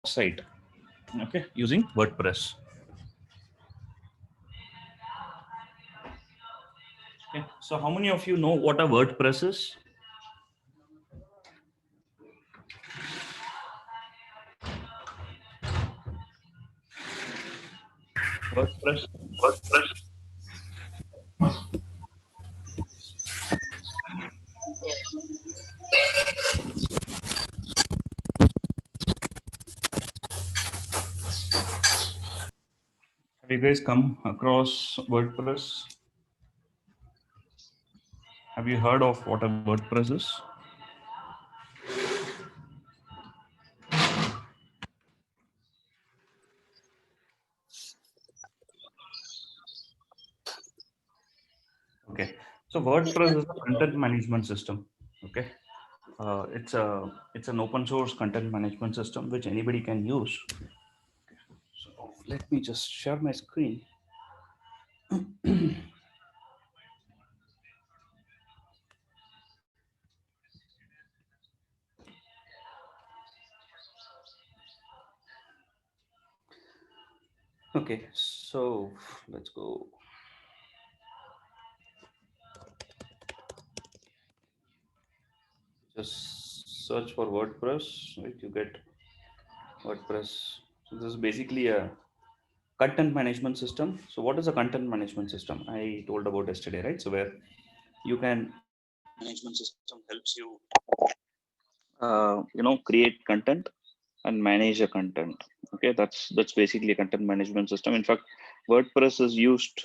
site, okay, using WordPress. Okay, so how many of you know what a WordPress is? WordPress. Have you guys come across WordPress? Have you heard of what a WordPress is? Okay, so WordPress is a content management system. Okay, it's an open source content management system which anybody can use. So let me just share my screen. Okay, so let's go. Just search for WordPress, right? You get WordPress. So this is basically a content management system. So what is a content management system? I told about yesterday, right? So where you can management system helps you, create content and manage a content. Okay, that's basically a content management system. In fact, WordPress is used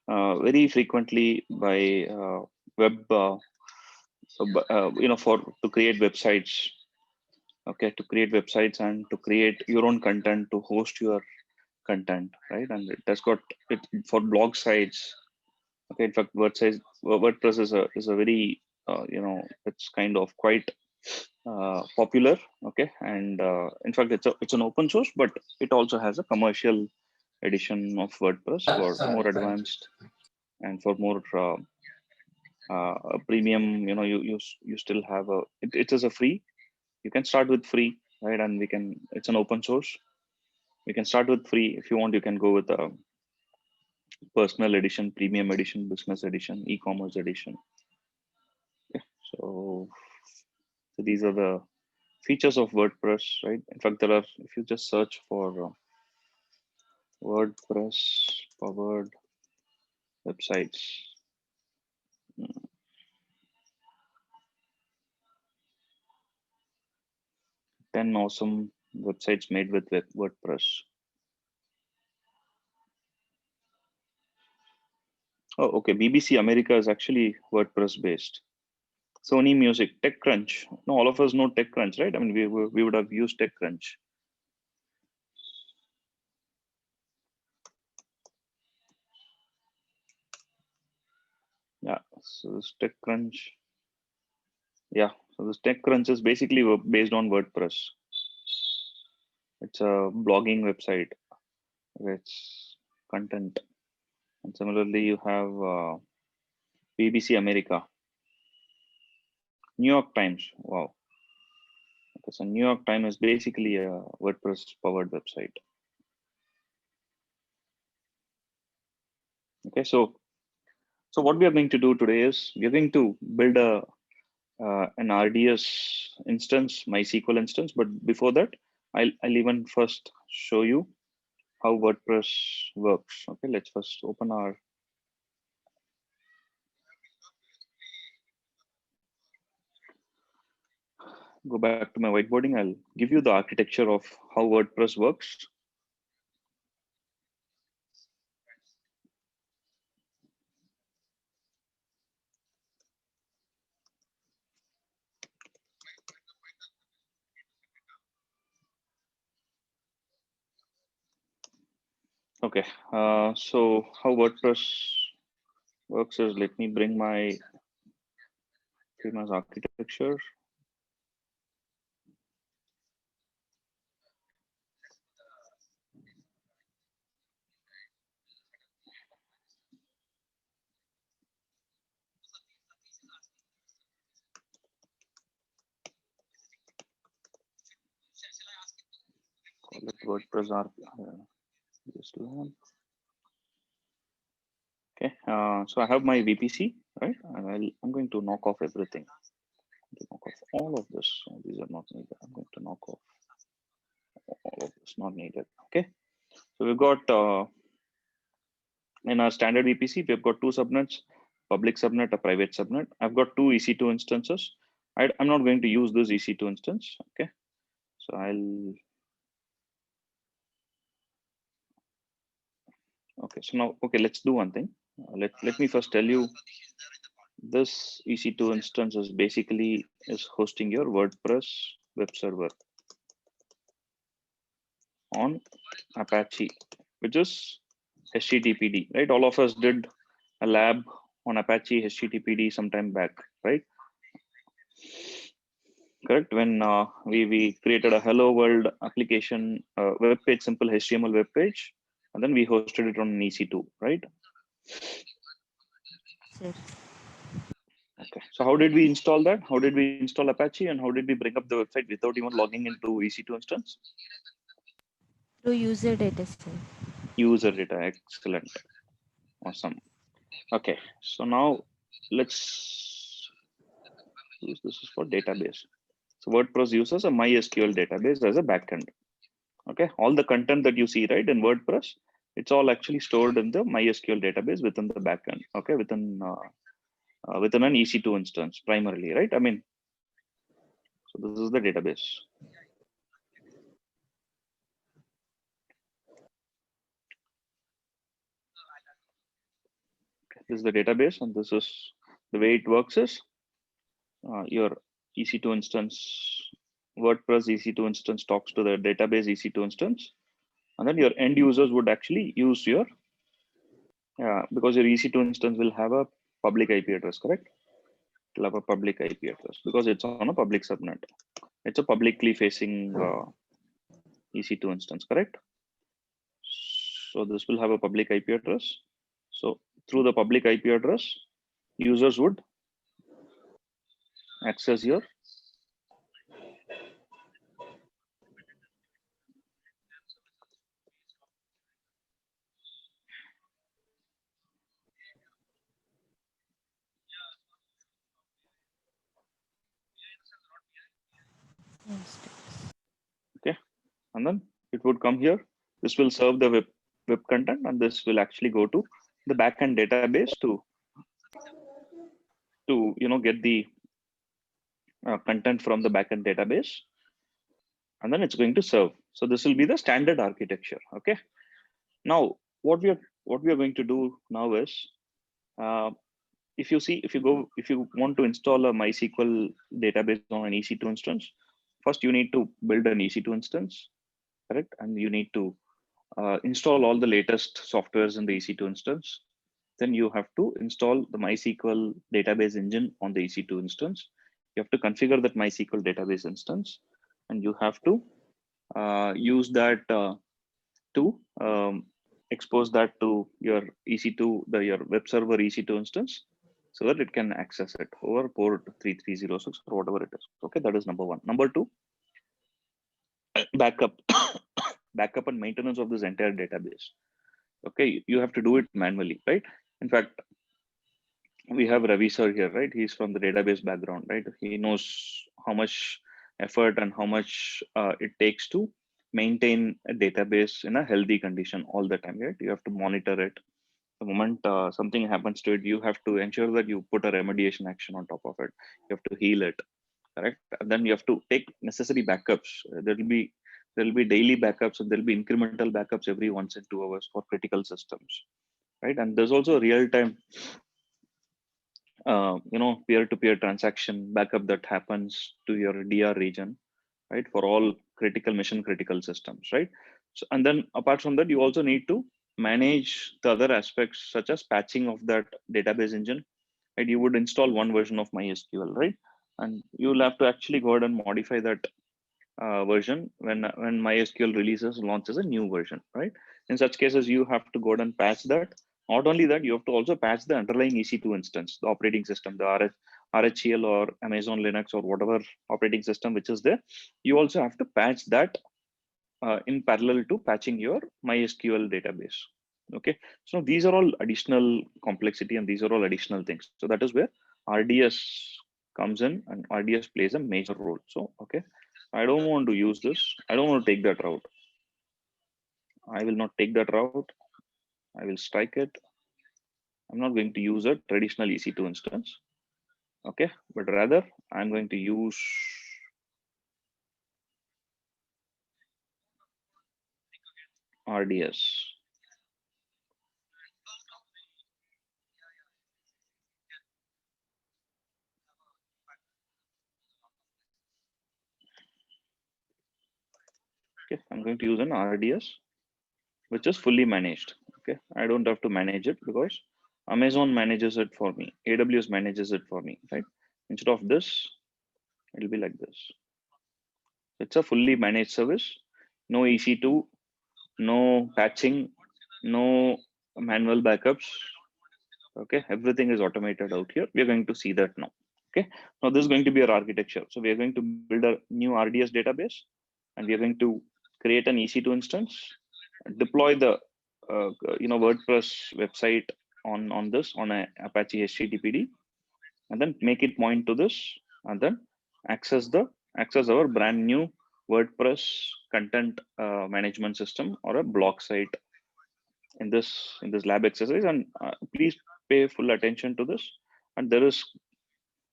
very frequently by web, for to create websites. Okay, to create websites and to create your own content, to host your content, right? And it has got it for blog sites. Okay, in fact, WordPress is a very it's kind of quite popular. Okay, and in fact, it's an open source, but it also has a commercial edition of WordPress for more advanced and for more premium. You still have it is a free. You can start with free, right? And it's an open source. You can start with free. If you want, you can go with a personal edition, premium edition, business edition, e-commerce edition. Yeah. So these are the features of WordPress, right? In fact, there are, if you just search for WordPress powered websites, mm, 10 awesome websites made with WordPress. Oh, okay. BBC America is actually WordPress based. Sony Music, TechCrunch. No, all of us know TechCrunch, right? I mean, we would have used TechCrunch. Yeah. So this TechCrunch. Yeah. So this TechCrunch is basically based on WordPress. It's a blogging website. It's content. And similarly, you have BBC America, New York Times. Wow. Okay, so New York Times is basically a WordPress powered website. Okay, so what we are going to do today is we're going to build an RDS instance, MySQL instance. But before that, I'll even first show you how WordPress works. Okay, let's first open our. Go back to my whiteboarding. I'll give you the architecture of how WordPress works. Okay, so how WordPress works is, let me bring my famous architecture. WordPress are just okay. So I have my VPC, right? And I'm going to knock off everything. Knock off all of this. So these are not needed. I'm going to knock off all of this. Not needed. Okay. So we've got in our standard VPC, we've got two subnets: public subnet, a private subnet. I've got two EC2 instances. I'm not going to use this EC2 instance. Okay. So okay. So now, okay, let's do one thing. Let me first tell you, this EC2 instance is basically hosting your WordPress web server on Apache, which is HTTPD, right? All of us did a lab on Apache HTTPD sometime back, right? Correct. When we created a hello world application web page, simple HTML web page, and then we hosted it on an EC2, right? Sir. Okay. So how did we install that? How did we install Apache, and how did we bring up the website without even logging into EC2 instance? Through user data, sir. User data. Excellent. Awesome. Okay. So now let's use this is for database. So WordPress uses a MySQL database as a backend. Okay. All the content that you see right in WordPress, it's all actually stored in the MySQL database within the backend. Okay. Within an EC2 instance primarily, right? I mean, so this is the database. This is the database, and this is the way it works is your EC2 instance, WordPress EC2 instance talks to the database EC2 instance, and then your end users would actually use your because your EC2 instance will have a public IP address, correct? It will have a public IP address because it's on a public subnet. It's a publicly facing EC2 instance, correct? So this will have a public IP address. So through the public IP address, users would access your Yes. okay, and then it would come here. This will serve the web content, and this will actually go to the backend database to get the content from the backend database, and then it's going to serve. So this will be the standard architecture. Okay. Now what we are going to do now is uh, if you want to install a MySQL database on an EC2 instance, first you need to build an EC2 instance, correct? And you need to install all the latest softwares in the EC2 instance. Then you have to install the MySQL database engine on the EC2 instance. You have to configure that MySQL database instance, and you have to use that to expose that to your EC2, your web server EC2 instance, so that it can access it over port 3306 or whatever it is. Okay, that is number one. Number two, backup, backup and maintenance of this entire database. Okay, you have to do it manually, right? In fact, we have Ravi sir here, right? He's from the database background, right? He knows how much effort and how much it takes to maintain a database in a healthy condition all the time, right? You have to monitor it. The moment something happens to it, you have to ensure that you put a remediation action on top of it. You have to heal it, correct? And then you have to take necessary backups. There will be daily backups, and there will be incremental backups every 1 and 2 hours for critical systems, right? And there's also real time peer-to-peer transaction backup that happens to your DR region, right? For all mission critical systems, right? So, and then apart from that, you also need to manage the other aspects such as patching of that database engine, right? You would install one version of MySQL, right? And you'll have to actually go ahead and modify that version when MySQL launches a new version, right? In such cases, you have to go ahead and patch that. Not only that, you have to also patch the underlying EC2 instance, the operating system, the RHEL or Amazon Linux or whatever operating system which is there. You also have to patch that in parallel to patching your MySQL database. Okay, so these are all additional complexity and these are all additional things. So that is where RDS comes in, and RDS plays a major role. So, okay, I don't want to use this. I don't want to take that route. I will not take that route. I will strike it. I'm not going to use a traditional EC2 instance. Okay, but rather I'm going to use RDS. Okay, I'm going to use an RDS, which is fully managed. Okay, I don't have to manage it because Amazon manages it for me. AWS manages it for me, right? Instead of this, it'll be like this. It's a fully managed service. No EC2, no patching, no manual backups. Okay, everything is automated out here. We're going to see that now. Okay, now this is going to be our architecture. So we are going to build a new RDS database, and we are going to create an EC2 instance, deploy the WordPress website on this on a Apache HTTPD, and then make it point to this, and then access our brand new WordPress content management system or a blog site in this lab exercise. And please pay full attention to this. And there is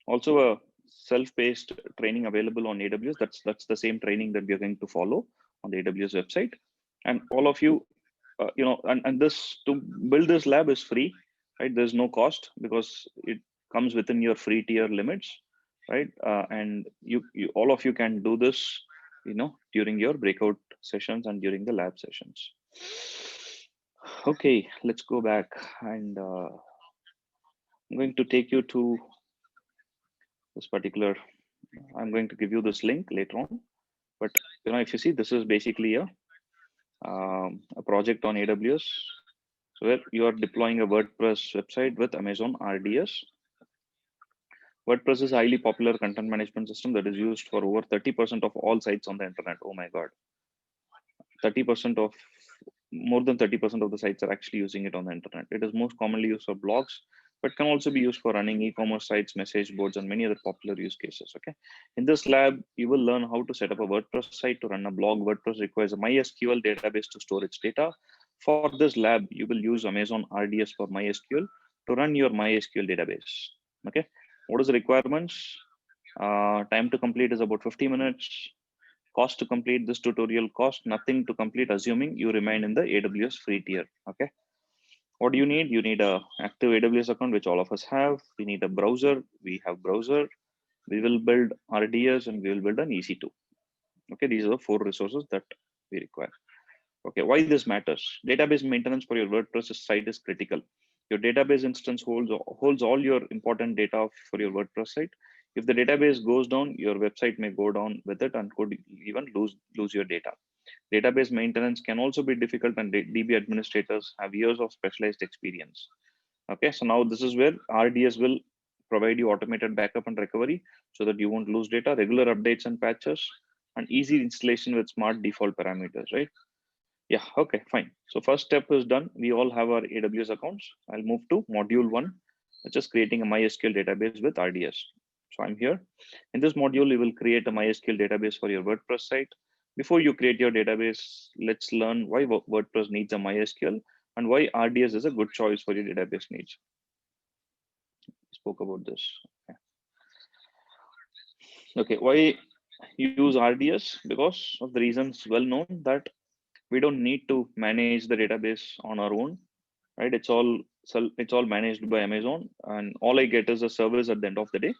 also a self-paced training available on AWS. That's the same training that we are going to follow on the AWS website. And all of you, and this to build this lab is free, right? There's no cost because it comes within your free tier limits, right? And you all of you can do this, during your breakout sessions and during the lab sessions. Okay, let's go back, and I'm going to take you to this particular. I'm going to give you this link later on, but if you see, this is basically a project on AWS, so where you are deploying a WordPress website with Amazon RDS. WordPress is a highly popular content management system that is used for over 30% of all sites on the internet. Oh my God, 30% of more than 30% of the sites are actually using it on the internet. It is most commonly used for blogs, but can also be used for running e-commerce sites, message boards, and many other popular use cases. Okay, in this lab, you will learn how to set up a WordPress site to run a blog. WordPress requires a MySQL database to store its data. For this lab, you will use Amazon RDS for MySQL to run your MySQL database. Okay, what is the requirements? Time to complete is about 50 minutes. Cost to complete this tutorial cost nothing to complete, assuming you remain in the AWS free tier. Okay, what do you need? You need a active AWS account, which all of us have. We need a browser. We have browser. We will build RDS, and we will build an EC2. Okay, these are the 4 resources that we require. Okay, why this matters? Database maintenance for your WordPress site is critical. Your database instance holds all your important data for your WordPress site. If the database goes down, your website may go down with it and could even lose your data. Database maintenance can also be difficult, and DB administrators have years of specialized experience. Okay, so now this is where RDS will provide you automated backup and recovery so that you won't lose data, regular updates and patches, and easy installation with smart default parameters, right? Yeah, okay, fine. So first step is done. We all have our AWS accounts. I'll move to module 1, which is creating a MySQL database with RDS. So I'm here. In this module, you will create a MySQL database for your WordPress site. Before you create your database, let's learn why WordPress needs a MySQL and why RDS is a good choice for your database needs. We spoke about this. Okay, why use RDS? Because of the reasons well known that we don't need to manage the database on our own, right? It's all managed by Amazon, and all I get is a service at the end of the day,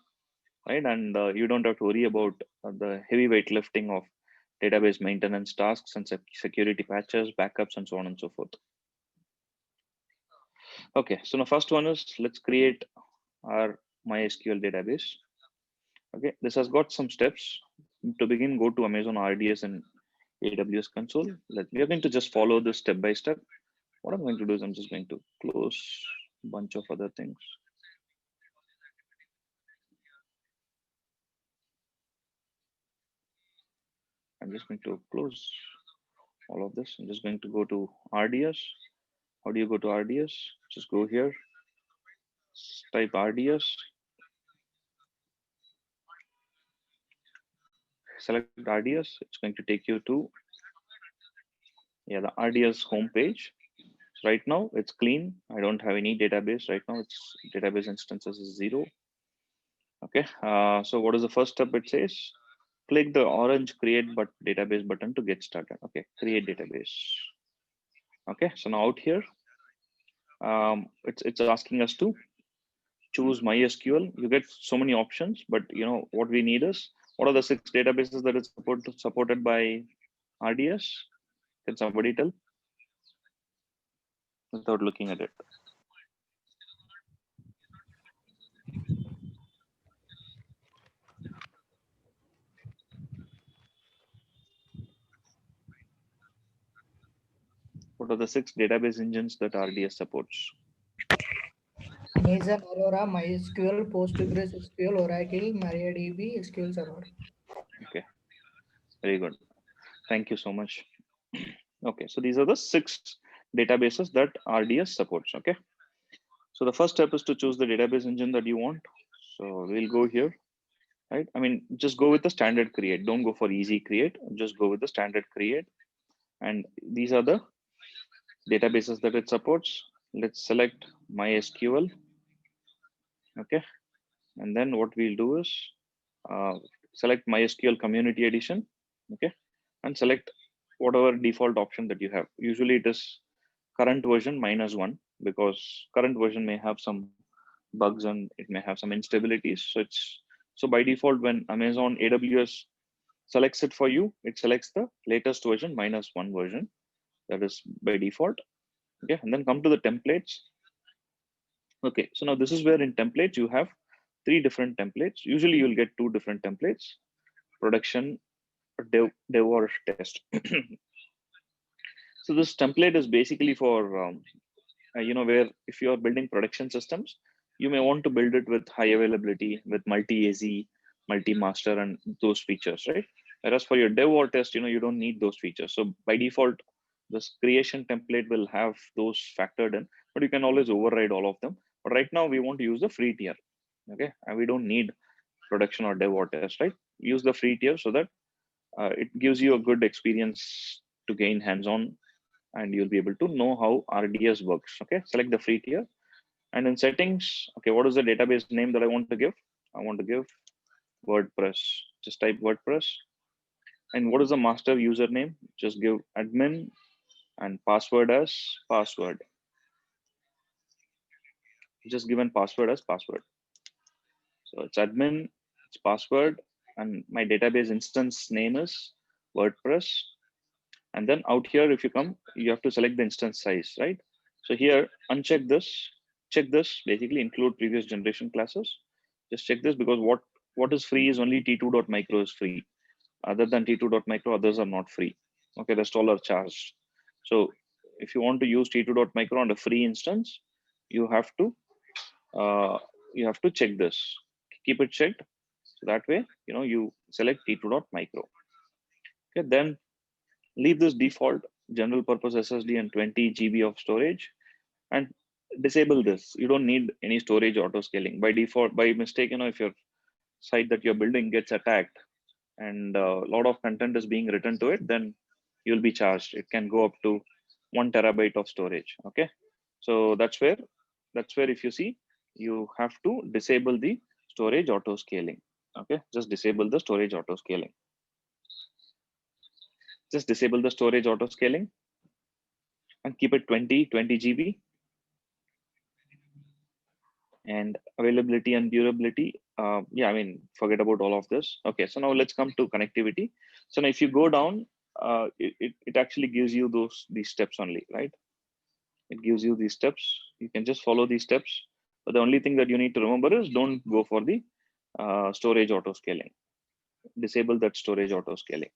right? And you don't have to worry about the heavyweight lifting of database maintenance tasks and security patches, backups, and so on and so forth. Okay, so the first one is, let's create our MySQL database. Okay, this has got some steps. To begin, go to Amazon RDS and AWS console. We are going to just follow this step by step. What I'm going to do is I'm just going to close a bunch of other things. I'm just going to close all of this. I'm just going to go to RDS. How do you go to RDS? Just go here, type RDS, select RDS. It's going to take you to the RDS homepage. Right now it's clean. I don't have any database right now. It's database instances is 0. Okay. So what is the first step? It says click the orange create but database button to get started. Okay, create database. Okay, so now out here, it's asking us to choose MySQL. You get so many options, but what we need is what are the 6 databases that is supported by RDS? Can somebody tell without looking at it? What are the 6 database engines that RDS supports? Amazon Aurora, MySQL, PostgreSQL, Oracle, MariaDB, SQL Server. Okay, very good. Thank you so much. Okay, so these are the 6 databases that RDS supports. Okay, so the first step is to choose the database engine that you want. So we'll go here, right? I mean, just go with the standard create. Don't go for easy create. Just go with the standard create. And these are the databases that it supports. Let's select MySQL. Okay, and then what we'll do is uh, select MySQL Community Edition. Okay, and select whatever default option that you have. Usually it is current version -1 because current version may have some bugs and it may have some instabilities. So by default, when Amazon AWS selects it for you, it selects the latest version -1 version. That is by default. Okay, and then come to the templates. Okay, so now this is where in templates you have 3 different templates. Usually you'll get 2 different templates: production, dev or test. So this template is basically for where if you are building production systems, you may want to build it with high availability, with multi-AZ, multi-master, and those features, right? Whereas for your dev or test, you don't need those features. So by default, this creation template will have those factored in, but you can always override all of them. But right now we want to use the free tier. Okay, and we don't need production or dev or test, right? Use the free tier so that it gives you a good experience to gain hands-on, and you'll be able to know how RDS works. Okay, select the free tier, and in settings, okay, what is the database name that I want to give? I want to give WordPress. Just type WordPress. And what is the master username? Just give admin and password as password. Just given password as password. So it's admin, it's password, and my database instance name is WordPress. And then out here, if you come, you have to select the instance size, right? So here, uncheck this, check this, basically include previous generation classes. Just check this because what is free is only t2.micro is free. Other than t2.micro, others are not free. Okay, rest all are charged. So if you want to use t2.micro on a free instance, you have to check this. Keep it checked. So that way, you select t2.micro. Okay, then leave this default general purpose SSD and 20 GB of storage and disable this. You don't need any storage auto scaling by default. By mistake, if your site that you're building gets attacked and a lot of content is being written to it, then you'll be charged. It can go up to 1 terabyte of storage. Okay, so that's where if you see, you have to disable the storage auto scaling. Okay, just disable the storage auto scaling. Just disable the storage auto scaling and keep it 20 GB. And availability and durability, yeah, I mean, forget about all of this. Okay, so now let's come to connectivity. So now if you go down, it actually gives you these steps only, right? It gives you these steps. You can just follow these steps, but the only thing that you need to remember is don't go for the storage auto scaling. Disable that storage auto scaling.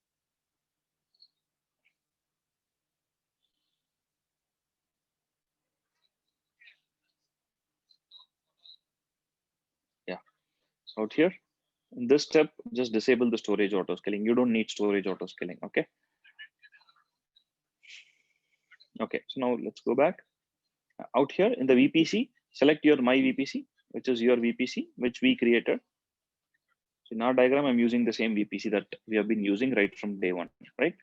Yeah, so out here in this step, just disable the storage auto scaling. You don't need storage auto scaling. Okay, Okay, so now let's go back. Out here in the VPC, select your my VPC, which is your VPC, which we created. So in our diagram, I'm using the same VPC that we have been using right from day one, right?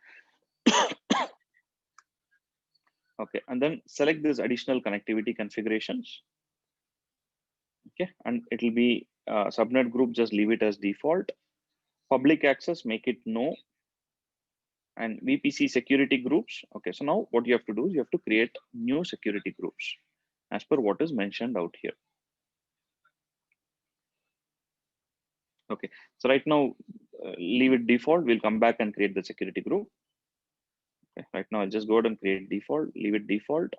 Okay, and then select this additional connectivity configurations. Okay, and it will be subnet group, just leave it as default. Public access, make it no. And VPC security groups. Okay, so now what you have to do is you have to create new security groups as per what is mentioned out here. Okay, so right now, leave it default. We'll come back and create the security group. Okay, right now I'll just go ahead and create default, leave it default.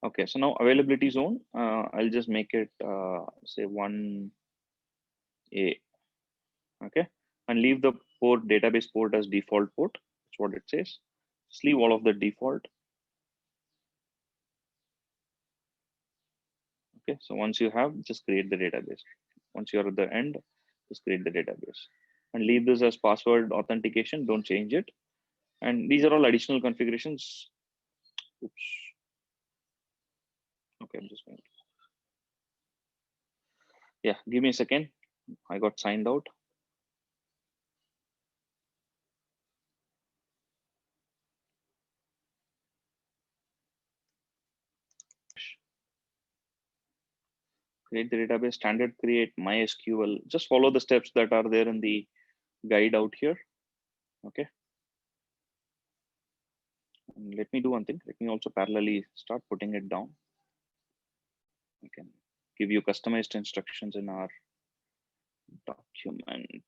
Okay, so now availability zone, I'll just make it say 1A. Okay, and leave the port database port as default port. That's what it says. Just leave all of the default. Okay, so once you have, just create the database. Once you're at the end, just create the database and leave this as password authentication. Don't change it. And these are all additional configurations. Oops. Okay, I'm just going to, yeah, give me a second. I got signed out. Create the database, standard create MySQL. Just follow the steps that are there in the guide out here. Okay. And let me do one thing. Let me also parallelly start putting it down. I can give you customized instructions in our document.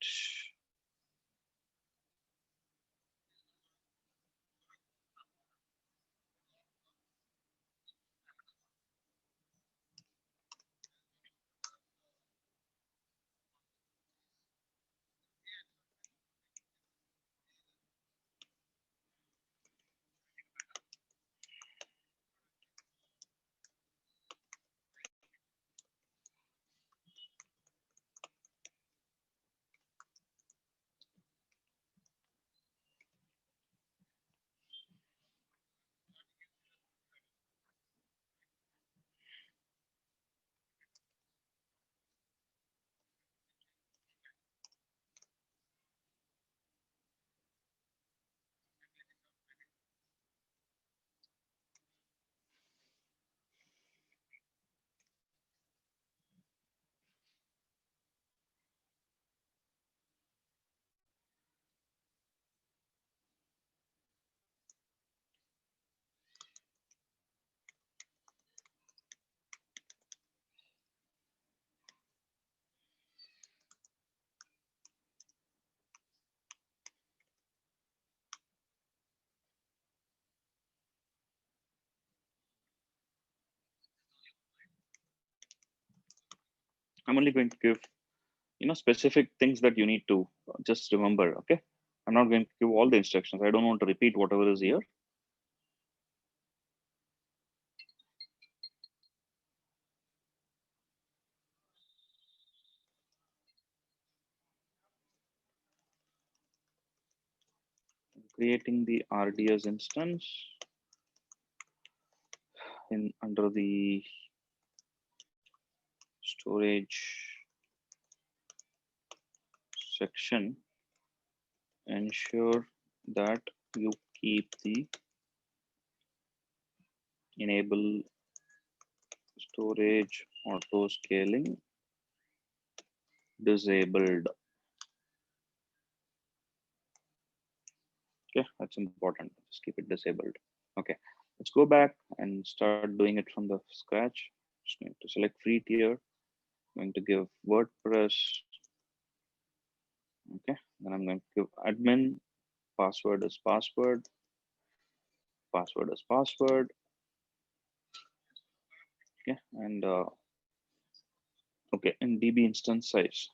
I'm only going to give, specific things that you need to just remember. Okay. I'm not going to give all the instructions. I don't want to repeat whatever is here. Creating the RDS instance in under the storage section. Ensure that you keep the enable storage auto scaling disabled. Okay, that's important. Just keep it disabled. Okay, let's go back and start doing it from the scratch. Just going to select free tier. I'm going to give WordPress. Okay, then I'm going to give admin. Password is password. Password is password. Okay, and okay, and DB instance size.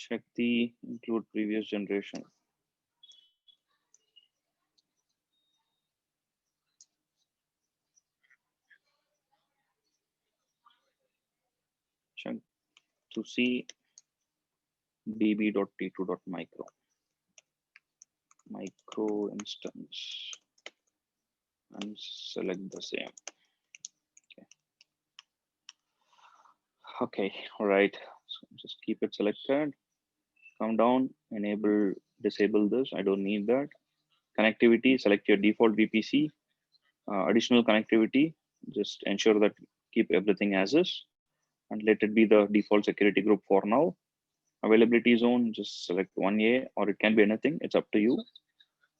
check the include previous generation. Check to see db.t2.micro instance and select the same. Okay, all right. So just keep it selected. Come down, enable, disable this. I don't need that. Connectivity, select your default VPC. Additional connectivity, just ensure that keep everything as is and let it be the default security group for now. Availability zone, just select 1A or it can be anything. It's up to you.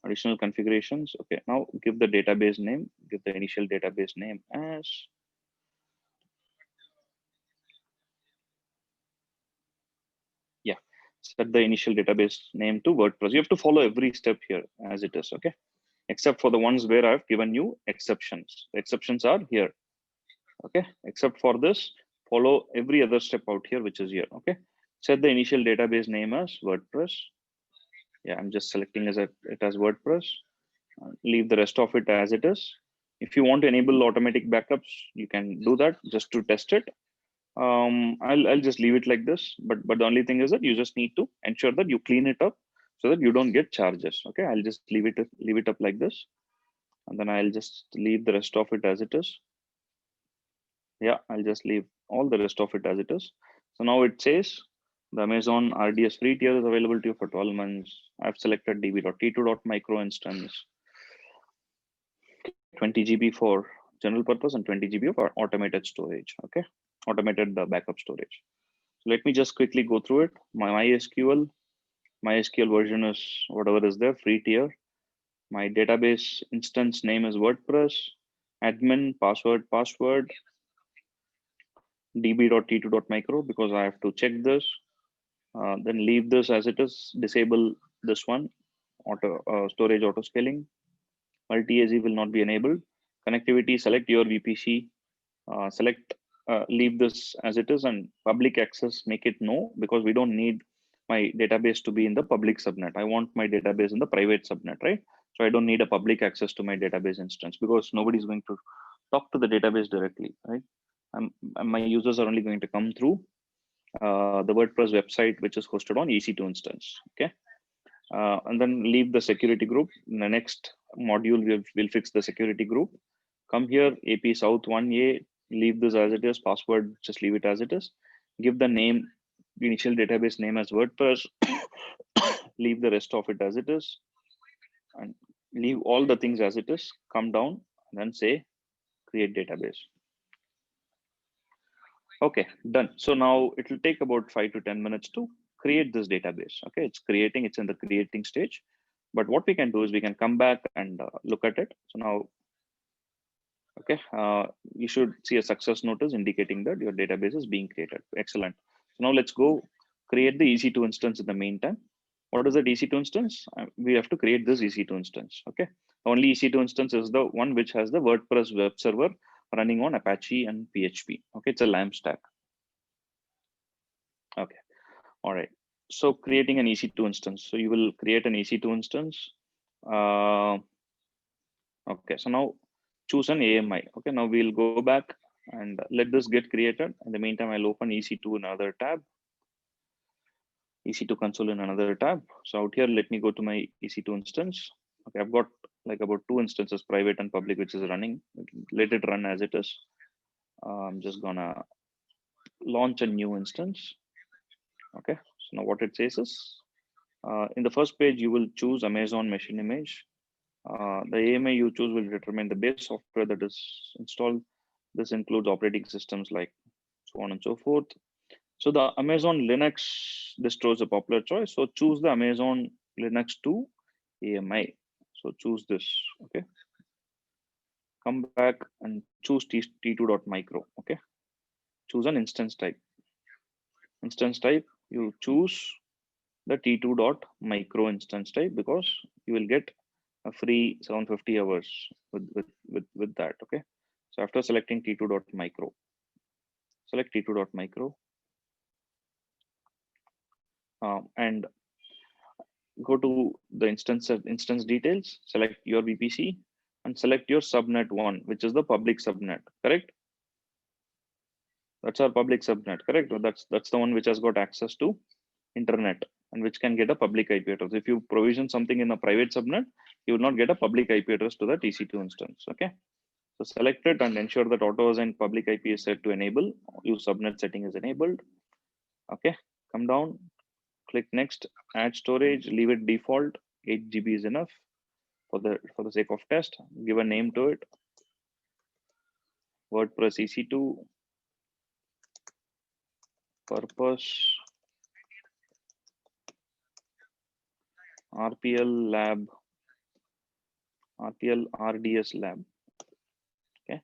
Additional configurations. Okay, now give the database name. Give the initial database name as set the initial database name to WordPress. You have to follow every step here as it is, okay? Except for the ones where I've given you exceptions. The exceptions are here, okay? Except for this, follow every other step out here, which is here, okay? Set the initial database name as WordPress. Yeah, I'm just selecting it as WordPress. Leave the rest of it as it is. If you want to enable automatic backups, you can do that just to test it. I'll just leave it like this, but the only thing is that you just need to ensure that you clean it up so that you don't get charges. Okay, I'll just leave it up like this, and then I'll just leave the rest of it as it is. Yeah, I'll just leave all the rest of it as it is. So now it says the Amazon RDS free tier is available to you for 12 months. I've selected db.t2.micro instance, 20 GB for general purpose and 20 GB for automated storage. Okay, automated backup storage. So let me just quickly go through it. My MySQL version is whatever is there, free tier. My database instance name is WordPress. Admin password db.t2.micro because I have to check this. Then leave this as it is. Disable this one. Storage auto scaling. Multi-AZ will not be enabled. Connectivity, select your VPC. Leave this as it is, and public access, make it no, because we don't need my database to be in the public subnet. I want my database in the private subnet, right? So I don't need a public access to my database instance because nobody's going to talk to the database directly, right? My users are only going to come through the WordPress website, which is hosted on EC2 instance. Okay. And then leave the security group. In the next module, we'll fix the security group. Come here, AP South 1A, leave this as it is. Password, just leave it as it is. Give the name, the initial database name as WordPress. Leave the rest of it as it is. And leave all the things as it is. Come down and then say create database. Okay, done. So now it will take about 5 to 10 minutes to create this database. Okay, it's in the creating stage. But what we can do is we can come back and look at it. So now, okay, you should see a success notice indicating that your database is being created. Excellent. So now let's go create the EC2 instance in the meantime. What is that EC2 instance? We have to create this EC2 instance. Okay, only EC2 instance is the one which has the WordPress web server running on Apache and PHP. Okay, it's a LAMP stack. Okay, all right. So creating an EC2 instance. So you will create an EC2 instance. Okay, so now choose an AMI. Okay, now we'll go back and let this get created. In the meantime, I'll open EC2 in another tab. EC2 console in another tab. So out here, let me go to my EC2 instance. Okay, I've got like about 2 instances, private and public, which is running. Let it run as it is. I'm just gonna launch a new instance. Okay, so now what it says is, in the first page, you will choose Amazon machine image. The AMI you choose will determine the base software that is installed. This includes operating systems like so on and so forth. So the Amazon Linux distro is a popular choice. So choose the Amazon Linux 2 AMI. So choose this, okay. Come back and choose T2.micro, okay. Choose an instance type. Instance type, you choose the T2.micro instance type because you will get a free 750 hours with that, okay. So after selecting T2.micro, select T2.micro. and go to the instance details, select your VPC, and select your subnet one, which is the public subnet. Correct? That's our public subnet. Correct? That's the one which has got access to internet and which can get a public IP address. If you provision something in a private subnet, you will not get a public IP address to that EC2 instance. Okay. So select it and ensure that auto assign public IP is set to enable. Use subnet setting is enabled. Okay. Come down, click next, add storage, leave it default. 8 GB is enough for the sake of test. Give a name to it. WordPress EC2 purpose RPL lab RPL RDS lab. Okay.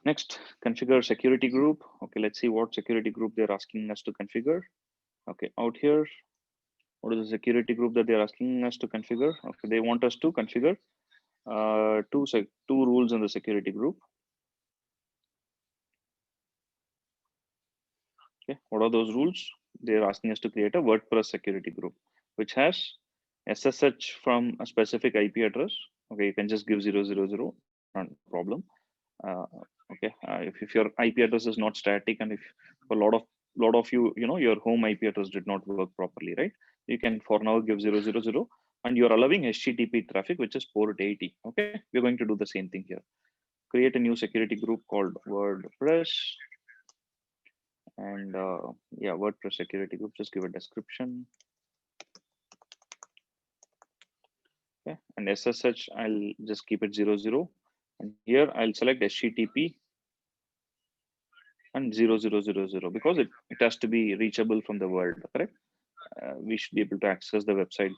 Next, configure security group. Okay, let's see what security group they're asking us to configure. Okay, out here, what is the security group that they're asking us to configure? Okay, they want us to configure two rules in the security group. Okay, what are those rules? They're asking us to create a WordPress security group, which has SSH from a specific IP address. Okay, you can just give 000, not a problem. Okay, if your IP address is not static, and if a lot of you, your home IP address did not work properly, right? You can for now give 000, and you're allowing HTTP traffic, which is port 80. Okay, we're going to do the same thing here. Create a new security group called WordPress, and yeah, WordPress security group. Just give a description. Okay, and SSH, I'll just keep it 00, and here I'll select HTTP and 0000 because it has to be reachable from the world. Correct? We should be able to access the website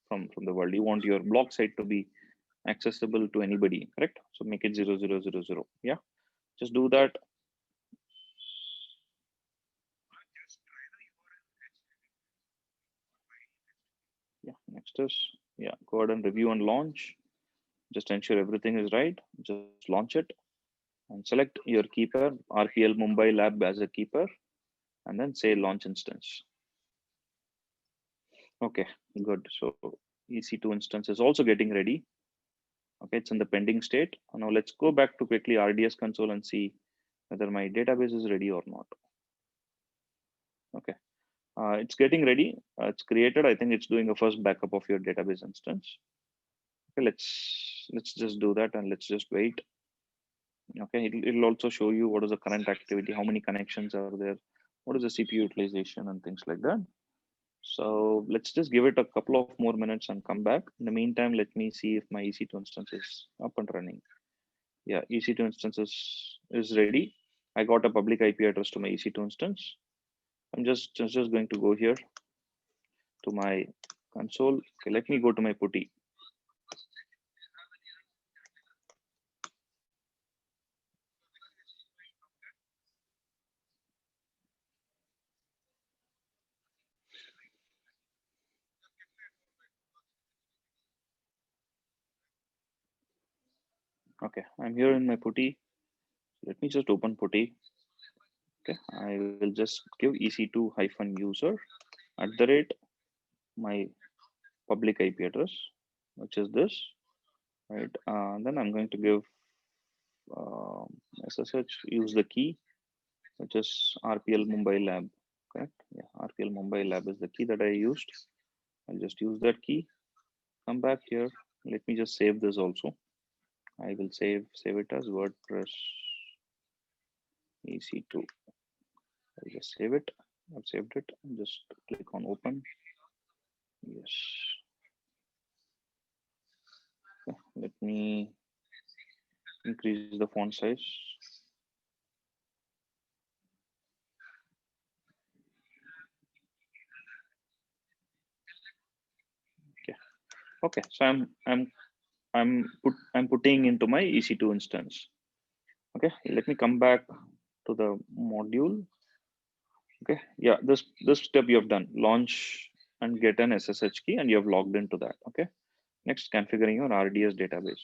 from the world. You want your blog site to be accessible to anybody, correct? So make it 0000. Yeah, just do that. Yeah, next is, yeah, go ahead and review and launch. Just ensure everything is right. Just launch it and select your keeper, RPL Mumbai lab as a keeper, and then say launch instance. Okay, good. So EC2 instance is also getting ready. Okay, it's in the pending state. Now let's go back to quickly RDS console and see whether my database is ready or not. Okay, it's getting ready. It's created. I think it's doing a first backup of your database instance. Okay, let's just do that and let's just wait. Okay, it'll also show you what is the current activity, how many connections are there, what is the CPU utilization and things like that. So let's just give it a couple of more minutes and come back. In the meantime, let me see if my EC2 instance is up and running. Yeah, EC2 instance is ready. I got a public IP address to my EC2 instance. I'm just going to go here to my console. Okay, let me go to my putty. Okay, I'm here in my putty. Let me just open putty. Okay, I will just give EC2-user @ my public IP address, which is this, right? Then I'm going to give SSH, use the key, which is RPL Mumbai lab, correct? Yeah, RPL Mumbai lab is the key that I used. I'll just use that key. Come back here. Let me just save this also. I will save it as WordPress EC2. I'll just save it. I've saved it. Just click on open. Yes. Okay. Let me increase the font size. Okay. Okay. So I'm putting into my EC2 instance. Okay. Let me come back to the module. Okay. Yeah. This step you have done. Launch and get an SSH key, and you have logged into that. Okay. Next, configuring your RDS database.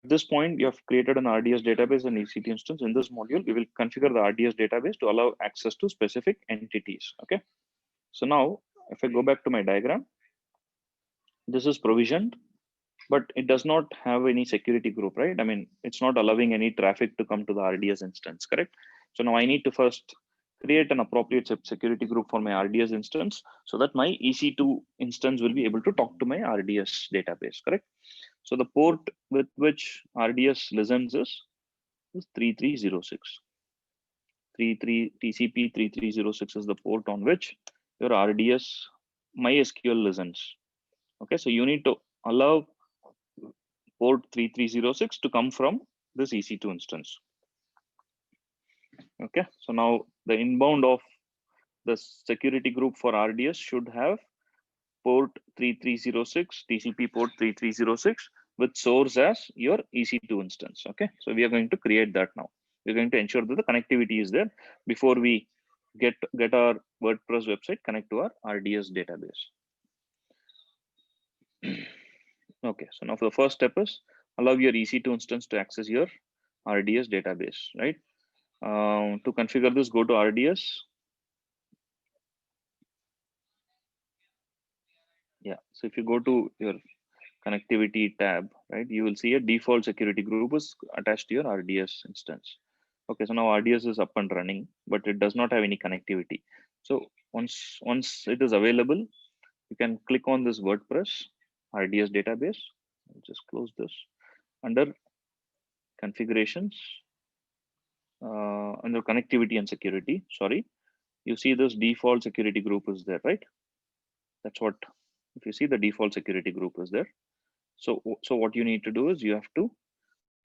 At this point, you have created an RDS database and EC2 instance. In this module, we will configure the RDS database to allow access to specific entities. Okay. So now, if I go back to my diagram, this is provisioned, but it does not have any security group, right? I mean, it's not allowing any traffic to come to the RDS instance, correct? So now I need to first create an appropriate security group for my RDS instance so that my EC2 instance will be able to talk to my RDS database, correct? So the port with which RDS listens is 3306. 33 TCP 3306 is the port on which your RDS MySQL listens. Okay, so you need to allow port 3306 to come from this EC2 instance. Okay, so now the inbound of the security group for RDS should have port 3306, TCP port 3306 with source as your EC2 instance. Okay, so we are going to create that now. We're going to ensure that the connectivity is there before we get our WordPress website connect to our RDS database. Okay, so now for the first step is allow your EC2 instance to access your RDS database, right? To configure this, go to RDS. Yeah, so if you go to your connectivity tab, right, you will see a default security group is attached to your RDS instance. Okay, so now RDS is up and running, but it does not have any connectivity. So once it is available, you can click on this WordPress RDS database. I'll just close this. Under configurations, under connectivity and security, sorry, you see this default security group is there, right? That's what, if you see the default security group is there. So what you need to do is you have to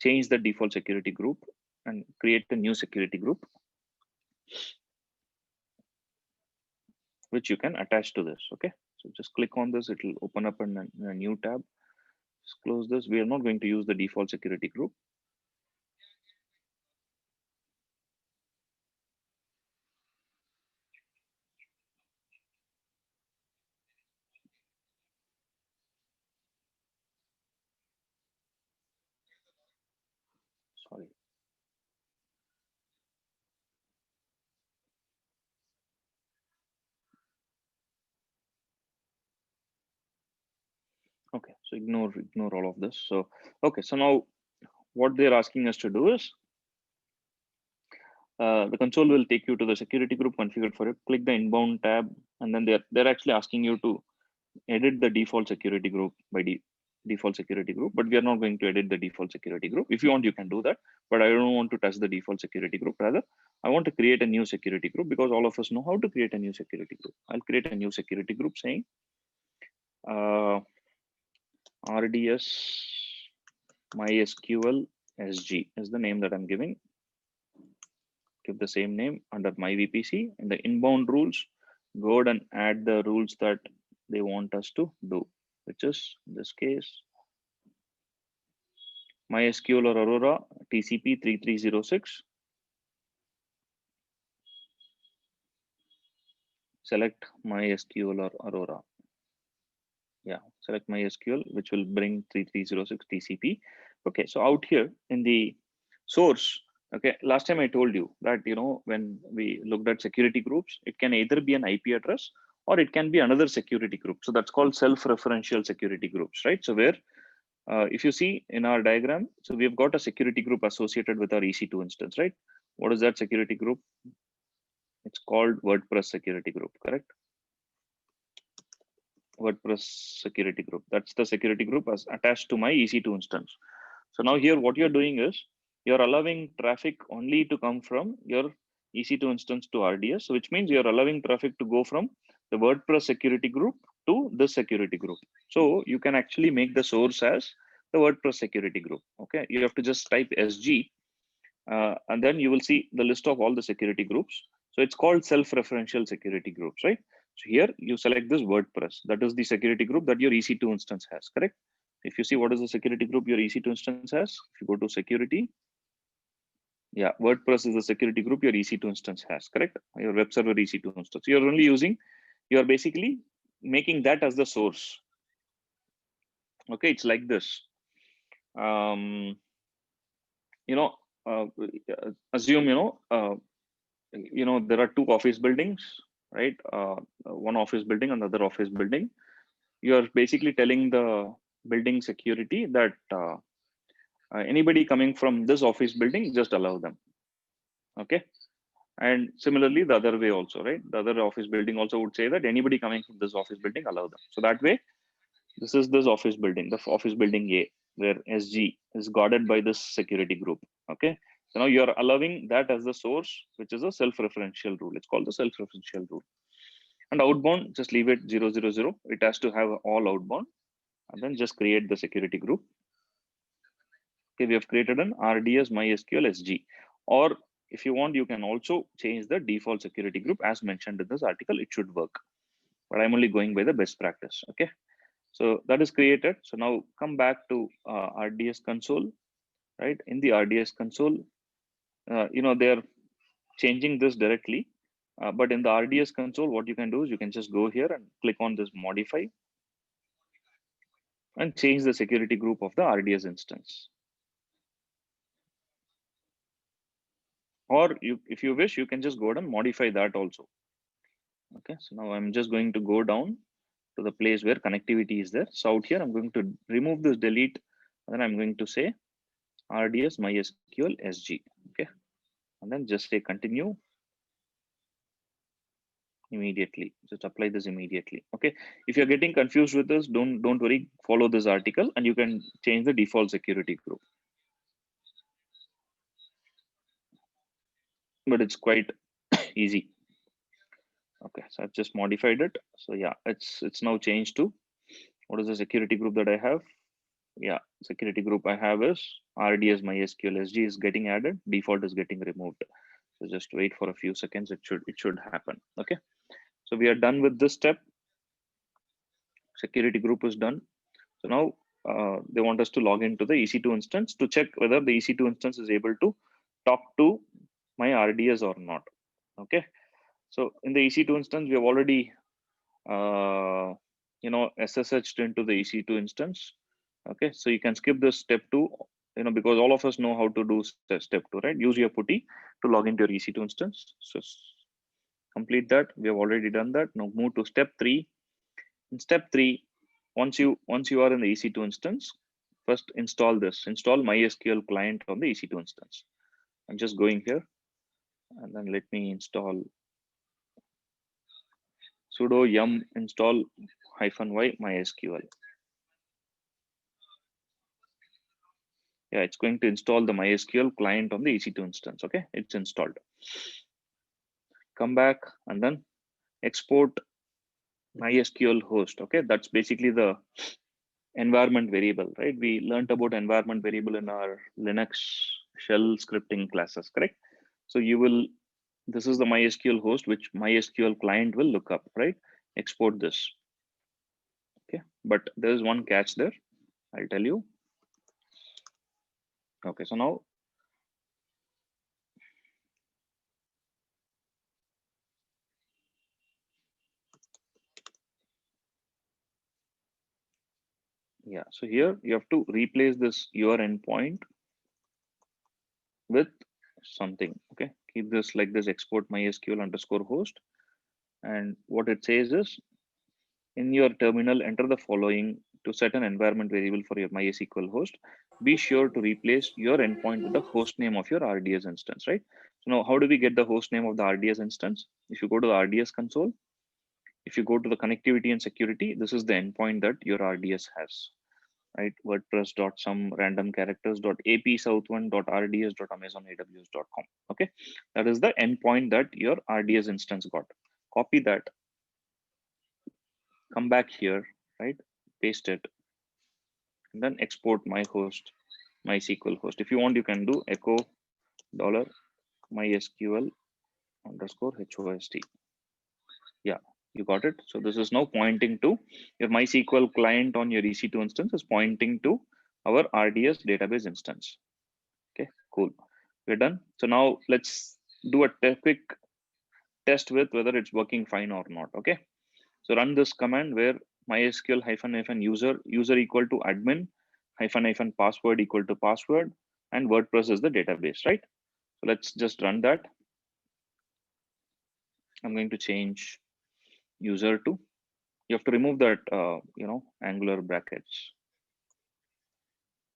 change the default security group and create a new security group, which you can attach to this. Okay, so just click on this. It will open up in a new tab. Just close this. We are not going to use the default security group. Sorry. Okay, so ignore all of this. So okay, so now what they're asking us to do is the console will take you to the security group configured for it. Click the inbound tab, and then they're actually asking you to edit the default security group by default security group, but we are not going to edit the default security group. If you want, you can do that, but I don't want to touch the default security group. Rather, I want to create a new security group because all of us know how to create a new security group. I'll create a new security group saying RDS MySQL SG is the name that I'm giving. Give the same name under my VPC. In the inbound rules, go ahead and add the rules that they want us to do, which is in this case MySQL or Aurora TCP 3306. Select MySQL or Aurora. Yeah, select MySQL, which will bring 3306 TCP. Okay, so out here in the source, okay, last time I told you that, you know, when we looked at security groups, it can either be an IP address or it can be another security group. So that's called self-referential security groups, right? So where if you see in our diagram, so we've got a security group associated with our EC2 instance, right? What is that security group? It's called WordPress security group, correct? WordPress security group. That's the security group as attached to my EC2 instance. So now here, what you're doing is you're allowing traffic only to come from your EC2 instance to RDS, which means you're allowing traffic to go from the WordPress security group to this security group. So you can actually make the source as the WordPress security group. Okay, you have to just type SG, and then you will see the list of all the security groups. So it's called self-referential security groups, right? So here you select this WordPress. That is the security group that your EC2 instance has, correct? If you see what is the security group your EC2 instance has, if you go to security, yeah, WordPress is the security group your EC2 instance has, correct? Your web server EC2 instance. You're only using, you're basically making that as the source. Okay, it's like this. you know, assume, there are two office buildings, right? One office building, another office building. You are basically telling the building security that anybody coming from this office building, just allow them. Okay. And similarly, the other way also, right? The other office building also would say that anybody coming from this office building, allow them. So that way, this is this office building, the office building A, where SG is guarded by this security group. Okay. So now you're allowing that as the source, which is a self-referential rule. It's called the self-referential rule. And outbound, just leave it 000. It has to have all outbound, and then just create the security group. Okay, we have created an RDS MySQL SG. Or if you want, you can also change the default security group as mentioned in this article. It should work, but I'm only going by the best practice. Okay, so that is created. So now come back to RDS console, right? In the RDS console, they're changing this directly. But in the RDS console, what you can do is you can just go here and click on this modify and change the security group of the RDS instance. Or if you wish, you can just go ahead and modify that also. Okay, so now I'm just going to go down to the place where connectivity is there. So out here, I'm going to remove this delete, and then I'm going to say RDS MySQL SG. Okay, and then just say continue immediately. Just apply this immediately. Okay, if you're getting confused with this, don't worry. Follow this article, and you can change the default security group. But it's quite easy. Okay, so I've just modified it. So yeah, it's now changed to what is the security group that I have? Yeah, security group I have is RDS MySQL SG is getting added. Default is getting removed. So just wait for a few seconds. It should happen. Okay, so we are done with this step. Security group is done. So now they want us to log into the EC2 instance to check whether the EC2 instance is able to talk to my RDS or not. Okay, so in the EC2 instance, we have already SSH'd into the EC2 instance. Okay, so you can skip this step 2, because all of us know how to do step 2, right? Use your putty to log into your EC2 instance. So complete that. We have already done that. Now move to step 3. In step 3, once you are in the EC2 instance, first install MySQL client on the EC2 instance. I'm just going here, and then let me install sudo yum install -y MySQL. Yeah, it's going to install the MySQL client on the EC2 instance. Okay, it's installed. Come back and then export MySQL host. Okay, that's basically the environment variable, right? We learned about environment variable in our Linux shell scripting classes, correct? So this is the MySQL host, which MySQL client will look up, right? Export this. Okay, but there's one catch there. I'll tell you. Okay, so now yeah, so here you have to replace this your endpoint with something. Okay, keep this like this, export MySQL underscore host. And what it says is, in your terminal, enter the following to set an environment variable for your MySQL host. Be sure to replace your endpoint with the host name of your RDS instance, right? So now how do we get the host name of the RDS instance? If you go to the RDS console, if you go to the connectivity and security, this is the endpoint that your RDS has, right? WordPress.some random characters.ap south1.rds.amazonaws.com. Okay, that is the endpoint that your RDS instance got. Copy that, come back here, right? Paste it, and then export MySQL host. If you want, you can do echo $MySQL underscore host. Yeah, you got it. So this is now pointing to your MySQL client on your EC2 instance is pointing to our RDS database instance. Okay, cool. We're done. So now let's do a quick test with whether it's working fine or not. Okay, so run this command where MySQL -user equal to admin -password equal to password and WordPress is the database, right? So let's just run that. I'm going to change user to, you have to remove that, angular brackets.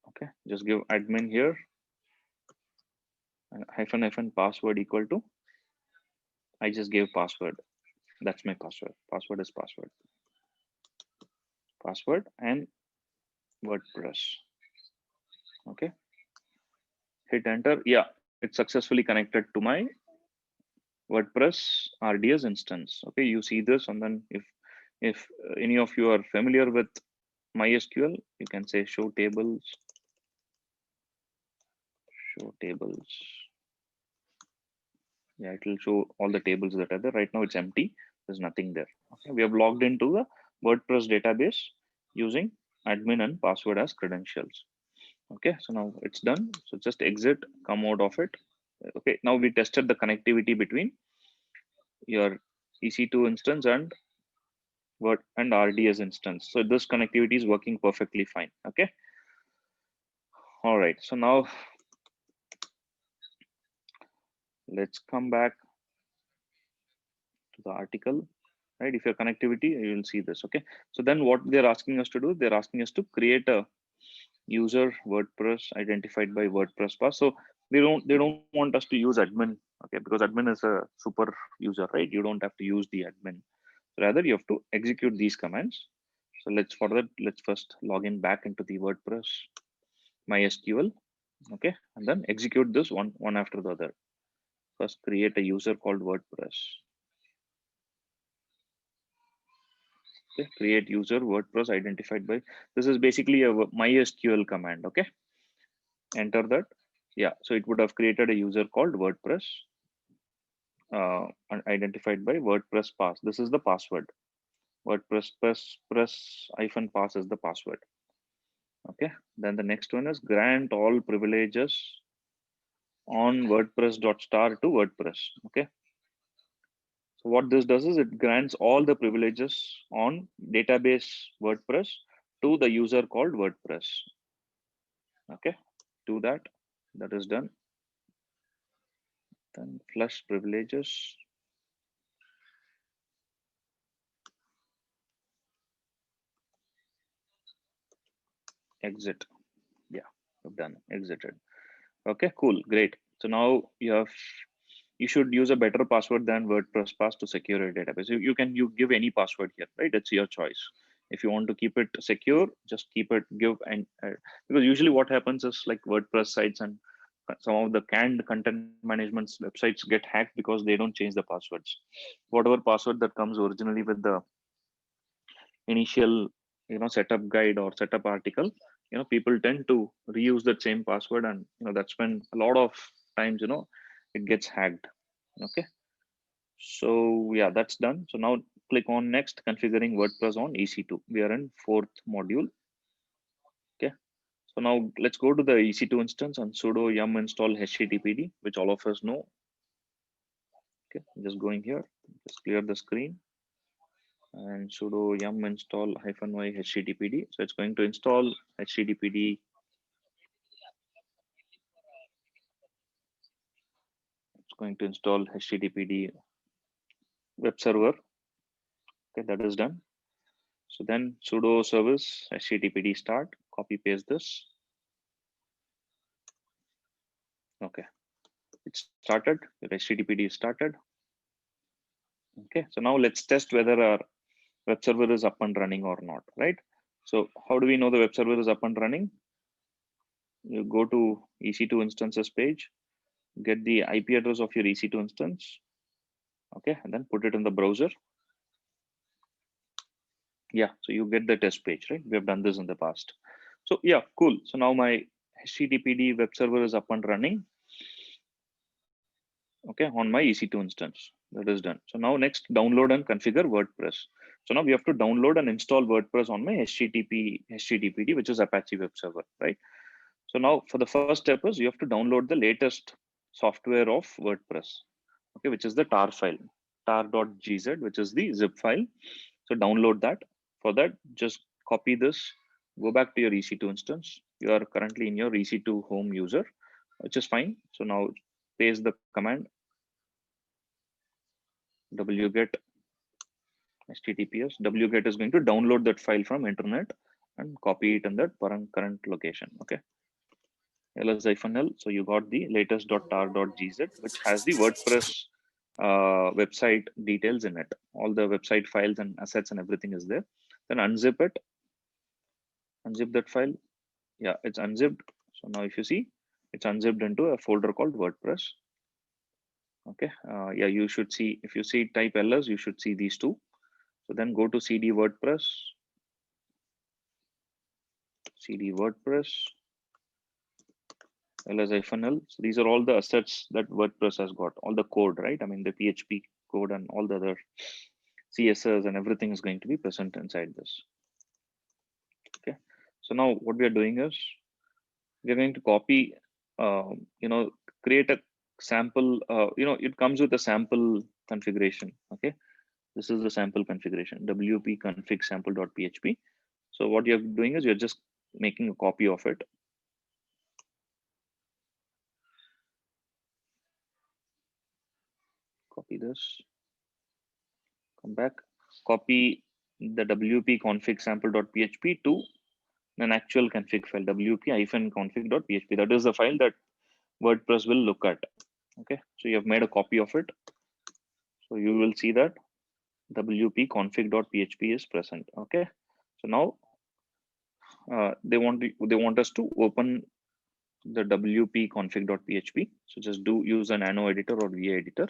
Okay, just give admin here and hyphen password equal to, I just gave password. That's my password. Password is password. Password and WordPress. Okay, hit enter. Yeah, it's successfully connected to my WordPress RDS instance. Okay, you see this, and then if any of you are familiar with MySQL, you can say show tables. Show tables. Yeah, it will show all the tables that are there. Right now it's empty. There's nothing there. Okay, we have logged into the WordPress database using admin and password as credentials. Okay, so now it's done. So just exit, come out of it. Okay, now we tested the connectivity between your EC2 instance and Word and RDS instance. So this connectivity is working perfectly fine. Okay. All right. So now let's come back to the article. Right. If your connectivity, you will see this. Okay. So then what they're asking us to do, they're asking us to create a user WordPress identified by WordPress pass. So they don't want us to use admin. Okay, because admin is a super user, right? You don't have to use the admin. Rather, you have to execute these commands. So let's first log in back into the WordPress MySQL. Okay, and then execute this one after the other. First, create a user called WordPress. Okay, create user WordPress identified by. This is basically a MySQL command. Okay, enter that. Yeah, so it would have created a user called WordPress, identified by WordPress pass. This is the password. WordPress press hyphen pass is the password. Okay, then the next one is grant all privileges on WordPress.star to WordPress. Okay, so what this does is it grants all the privileges on database WordPress to the user called WordPress. Okay, do that. That is done. Then flush privileges. Exit. Yeah, we've done. Exited. Okay, cool, great. So now you should use a better password than WordPress pass to secure your database. You give any password here, right? It's your choice. If you want to keep it secure, just keep it because usually what happens is like WordPress sites and some of the canned content management websites get hacked because they don't change the passwords. Whatever password that comes originally with the initial setup guide or setup article, people tend to reuse that same password, and that's when a lot of times it gets hacked. Okay, so yeah, that's done. So now click on next, configuring WordPress on EC2. We are in 4th module. Okay, so now let's go to the EC2 instance and sudo yum install httpd, which all of us know. Okay, just going here, just clear the screen and sudo yum install -y httpd. So it's going to install httpd. It's going to install httpd web server. Okay, that is done. So then sudo service httpd start, copy paste this. Okay, it started. The httpd is started. Okay, so now let's test whether our web server is up and running or not, right? So how do we know the web server is up and running? You go to EC2 instances page, get the IP address of your EC2 instance. Okay, and then put it in the browser. Yeah, so you get the test page, right? We have done this in the past. So yeah, cool. So now my httpd web server is up and running. Okay, on my EC2 instance. That is done. So now next, download and configure WordPress. So now we have to download and install WordPress on my httpd, which is Apache web server, right? So now for the first step is you have to download the latest software of WordPress, okay, which is the tar file, tar.gz, which is the zip file. So download that. For that, just copy this, go back to your EC2 instance. You are currently in your EC2 home user. which is fine. So now paste the command wget https. Wget is going to download that file from internet and copy it in that current location. Okay. ls-l. So you got the latest.tar.gz, which has the WordPress website details in it. All the website files and assets and everything is there. Then unzip it, unzip that file. Yeah, it's unzipped. So now if you see, it's unzipped into a folder called WordPress. Okay. Yeah, you should see, if you see type ls, you should see these two. So then go to cd WordPress, ls-l. So these are all the assets that WordPress has got, all the code, right? I mean, the PHP code and all the other CSS and everything is going to be present inside this. Okay. So now what we are doing is we're going to copy, create a sample, it comes with a sample configuration. Okay. This is the sample configuration, wp config sample.php. So what you're doing is you're just making a copy of it. Copy this, come back, copy the wp config sample.php to an actual config file, wp-config.php. That is the file that WordPress will look at. Okay, so you have made a copy of it. So you will see that wp-config.php is present. Okay, so now they want us to open the wp-config.php. So just use a nano editor or VA editor.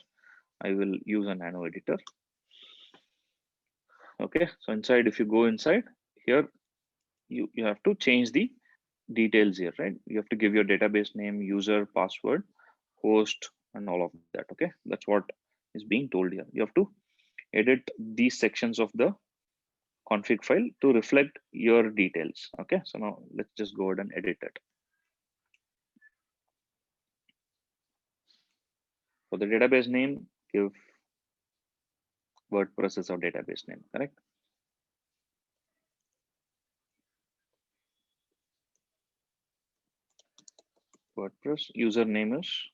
I will use a nano editor. Okay, so inside, if you go inside here, you have to change the details here, right? You have to give your database name, user, password, host, and all of that. Okay, that's what is being told here. You have to edit these sections of the config file to reflect your details. Okay, so now let's just go ahead and edit it. For the database name, give WordPress as our database name, correct? WordPress username is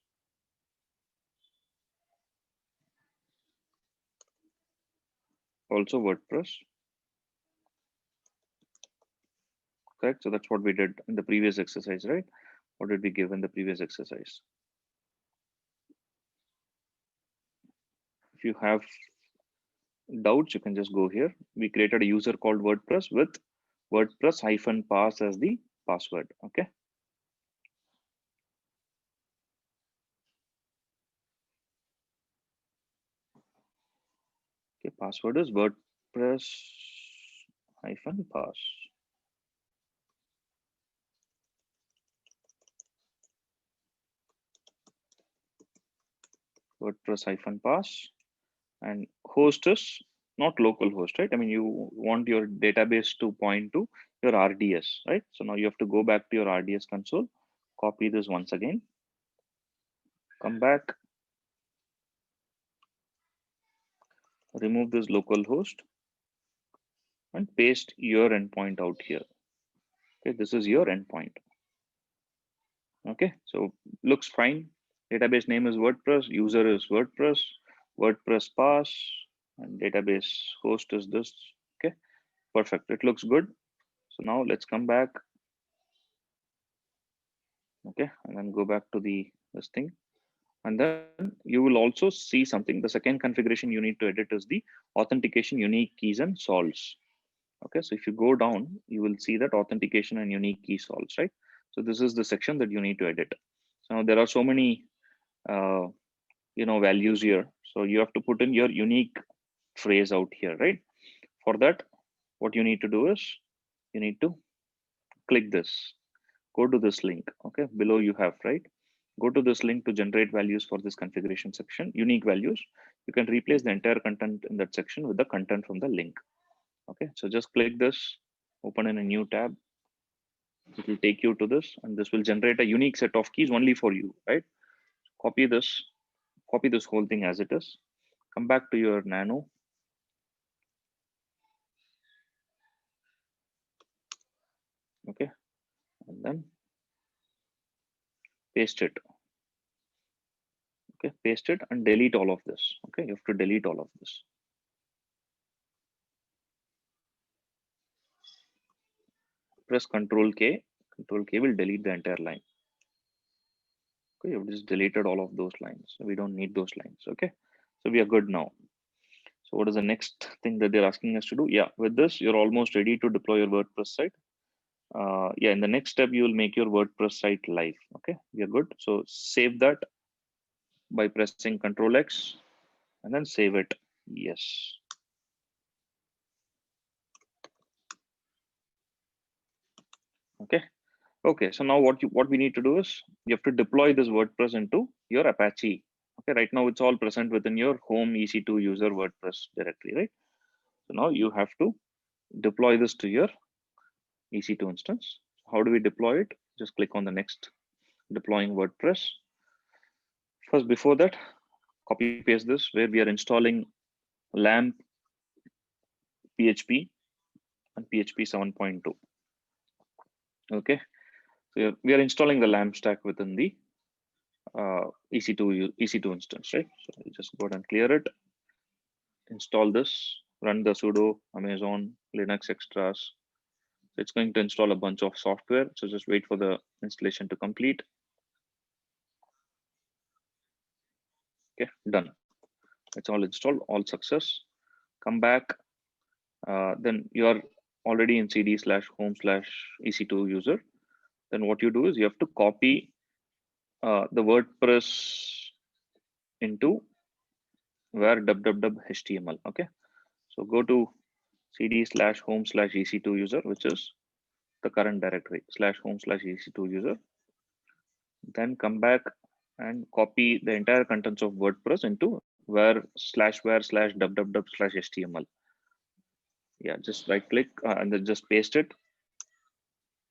also WordPress, correct? So that's what we did in the previous exercise, right? What did we give in the previous exercise? If you have doubts, you can just go here. We created a user called WordPress with WordPress-pass as the password. Okay. Okay, password is WordPress-pass. WordPress-pass, and host is not local host, right? I mean, you want your database to point to your RDS, right? So now you have to go back to your RDS console, copy this once again, come back, remove this local host, and paste your endpoint out here. Okay, this is your endpoint. Okay, so looks fine. Database name is WordPress, user is WordPress, WordPress pass, and database host is this. Okay, perfect. It looks good. So now let's come back. Okay, and then go back to this thing. And then you will also see something. The second configuration you need to edit is the authentication, unique keys, and solves. Okay, so if you go down, you will see that authentication and unique key solves, right? So this is the section that you need to edit. So there are so many values here. So you have to put in your unique phrase out here, right? For that, what you need to do is you need to click this, go to this link. Okay, below you have, right? Go to this link to generate values for this configuration section, unique values. You can replace the entire content in that section with the content from the link. Okay, so just click this, open in a new tab. It will take you to this, and this will generate a unique set of keys only for you, right? Copy this whole thing as it is. Come back to your nano. Okay, and then paste it. Okay, paste it and delete all of this. Okay, you have to delete all of this. Press Control K. Control K will delete the entire line. Okay, you've just deleted all of those lines. We don't need those lines. Okay, so we are good now. So what is the next thing that they're asking us to do? Yeah, with this, you're almost ready to deploy your WordPress site. Yeah, in the next step, you will make your WordPress site live. Okay, we are good. So save that by pressing Control X and then save it. Yes. Okay. Okay. So now what we need to do is you have to deploy this WordPress into your Apache. Okay. Right now it's all present within your home EC2 user WordPress directory, right? So now you have to deploy this to your EC2 instance. How do we deploy it? Just click on the next deploying WordPress. First, before that, copy paste this where we are installing LAMP, PHP, and PHP 7.2. Okay, so we are installing the LAMP stack within the EC2 instance, right? So you just go ahead and clear it, install this, run the sudo Amazon Linux extras. So it's going to install a bunch of software. So just wait for the installation to complete. Okay, done. It's all installed, all success. Come back. Then you are already in cd/home/EC2 user. Then what you do is you have to copy the WordPress into where www.html. Okay, so go to cd/home/EC2 user, which is the current directory /home/EC2 user. Then come back and copy the entire contents of WordPress into where/www/html. Yeah, just right click and then just paste it.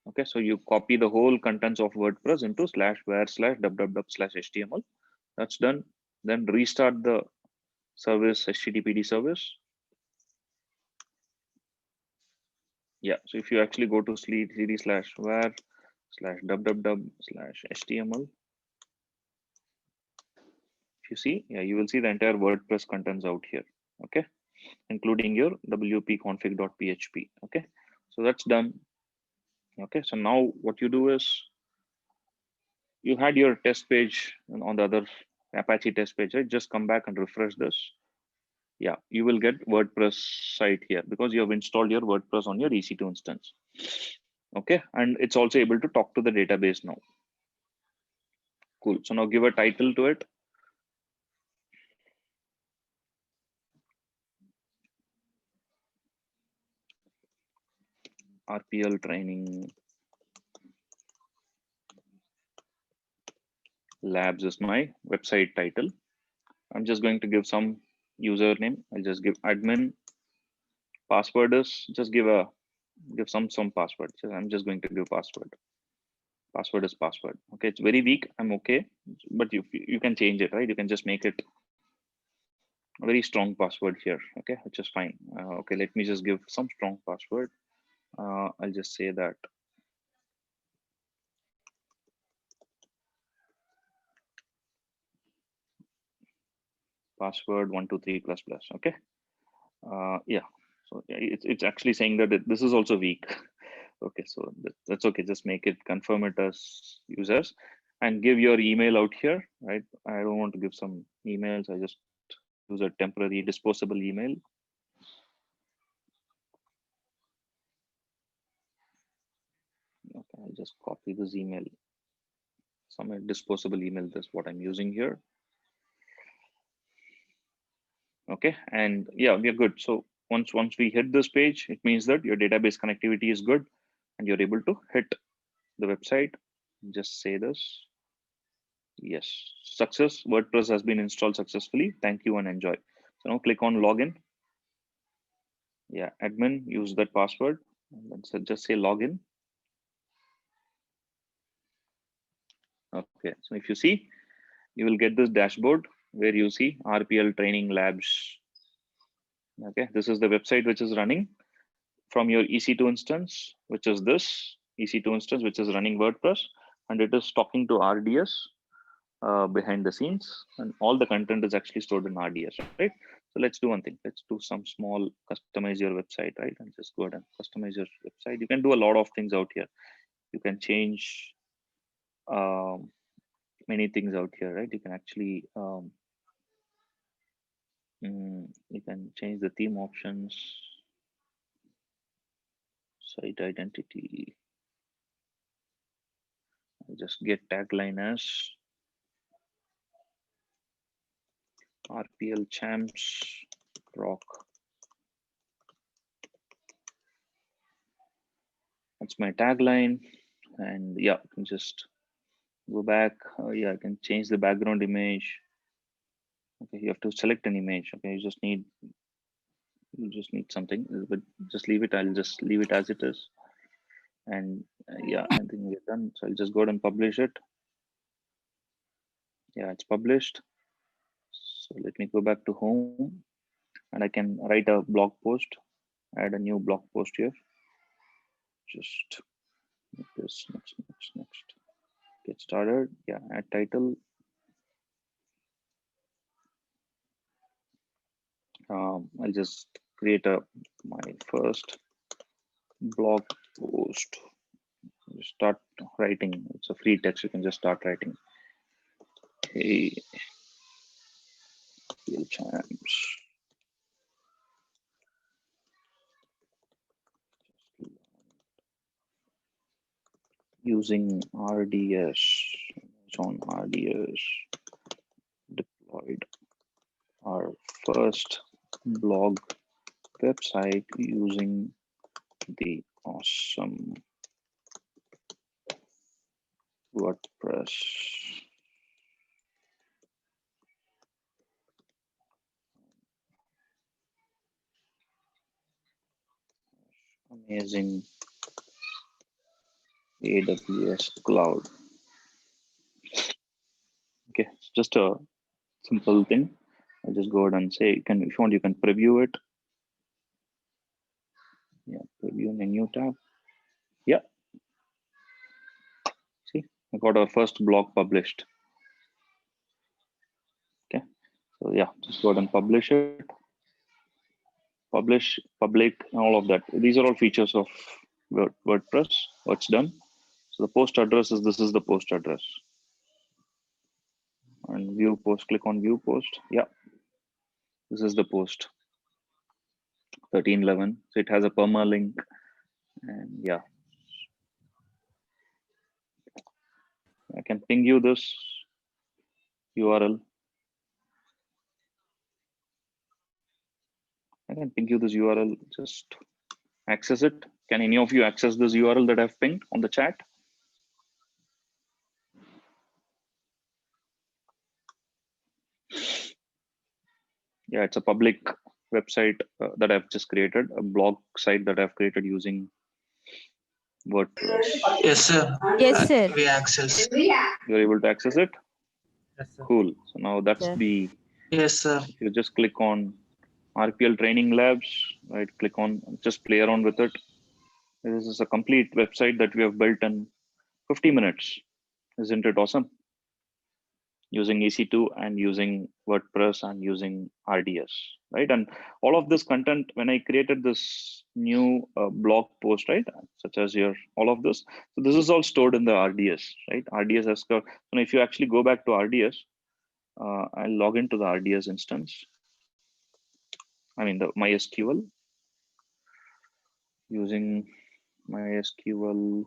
Okay, so you copy the whole contents of WordPress into /where/www/html. That's done. Then restart the service, HTTPD service. Yeah, so if you actually go to cd/where/www/html, if you see, yeah, you will see the entire WordPress contents out here. Okay, including your wp-config.php. Okay, so that's done. Okay, so now what you do is you had your test page on the other Apache test page, right? Just come back and refresh this. Yeah, you will get WordPress site here because you have installed your WordPress on your EC2 instance. Okay, and it's also able to talk to the database now. Cool. So now give a title to it. RPL training labs is my website title. I'm just going to give some username. I'll just give admin. Password is just give some password. So I'm just going to give password. Password is password. Okay, it's very weak. I'm okay, but you can change it, right? You can just make it a very strong password here. Okay, which is fine. Okay, let me just give some strong password. I'll just say that password 123++. Okay. Yeah. So it's actually saying that this is also weak. Okay, so that's okay. Just make it, confirm it as users, and give your email out here, right? I don't want to give some emails. I just use a temporary disposable email. Okay, I'll just copy this email. Some disposable email. That's what I'm using here. Okay, and yeah, we are good. So once we hit this page, it means that your database connectivity is good, and you're able to hit the website. Just say this. Yes, success. WordPress has been installed successfully. Thank you and enjoy. So now click on login. Yeah, admin, use that password. And then just say login. Okay, so if you see, you will get this dashboard where you see RPL training labs. Okay, this is the website which is running from your EC2 instance, which is this EC2 instance, which is running WordPress. and it is talking to RDS behind the scenes, and all the content is actually stored in RDS, right? So let's do one thing. Let's do some small customize your website, right? And just go ahead and customize your website. You can do a lot of things out here. You can change many things out here, right? You can actually you can change the theme options, site identity. I'll just get tagline as RPL champs rock. That's my tagline, and yeah, you can just go back. Yeah, I can change the background image. Okay, you have to select an image. Okay, you just need something, but just leave it. I'll just leave it as it is, and yeah, I think we're done. So I'll just go ahead and publish it. Yeah, it's published. So let me go back to home, and I can write a blog post, add a new blog post here. Just make this next. Get started. Yeah, add title. I'll just create my first blog post. Just start writing. It's a free text. You can just start writing. Hey, real champs. Using RDS, on RDS deployed our first blog website using the awesome WordPress. Amazing AWS cloud. Okay, it's just a simple thing. I'll just go ahead and say, if you want, you can preview it. Yeah, preview in a new tab. Yeah. See, I got our first blog published. Okay. So yeah, just go ahead and publish it. Publish, public, and all of that. These are all features of WordPress. What's done. So the post address is, this is the post address. And view post, click on view post. Yeah. This is the post. 1311. So it has a permalink. And yeah. I can ping you this URL. I can ping you this URL. Just access it. Can any of you access this URL that I've pinged on the chat? Yeah, it's a public website that I've just created, a blog site that I've created using WordPress. Yes, sir. Yes, sir. We access. You're able to access it? Yes, sir. Cool. So now that's Sir. the, Yes, sir. if you just click on RPL training labs, right? Click on, just play around with it. This is a complete website that we have built in 50 minutes. Isn't it awesome? Using EC2 and using WordPress and using RDS, right? And all of this content, when I created this new blog post, right, such as here, all of this, so this is all stored in the RDS, right? RDS has got, and if you actually go back to RDS, I'll log into the RDS instance. I mean the MySQL, using MySQL.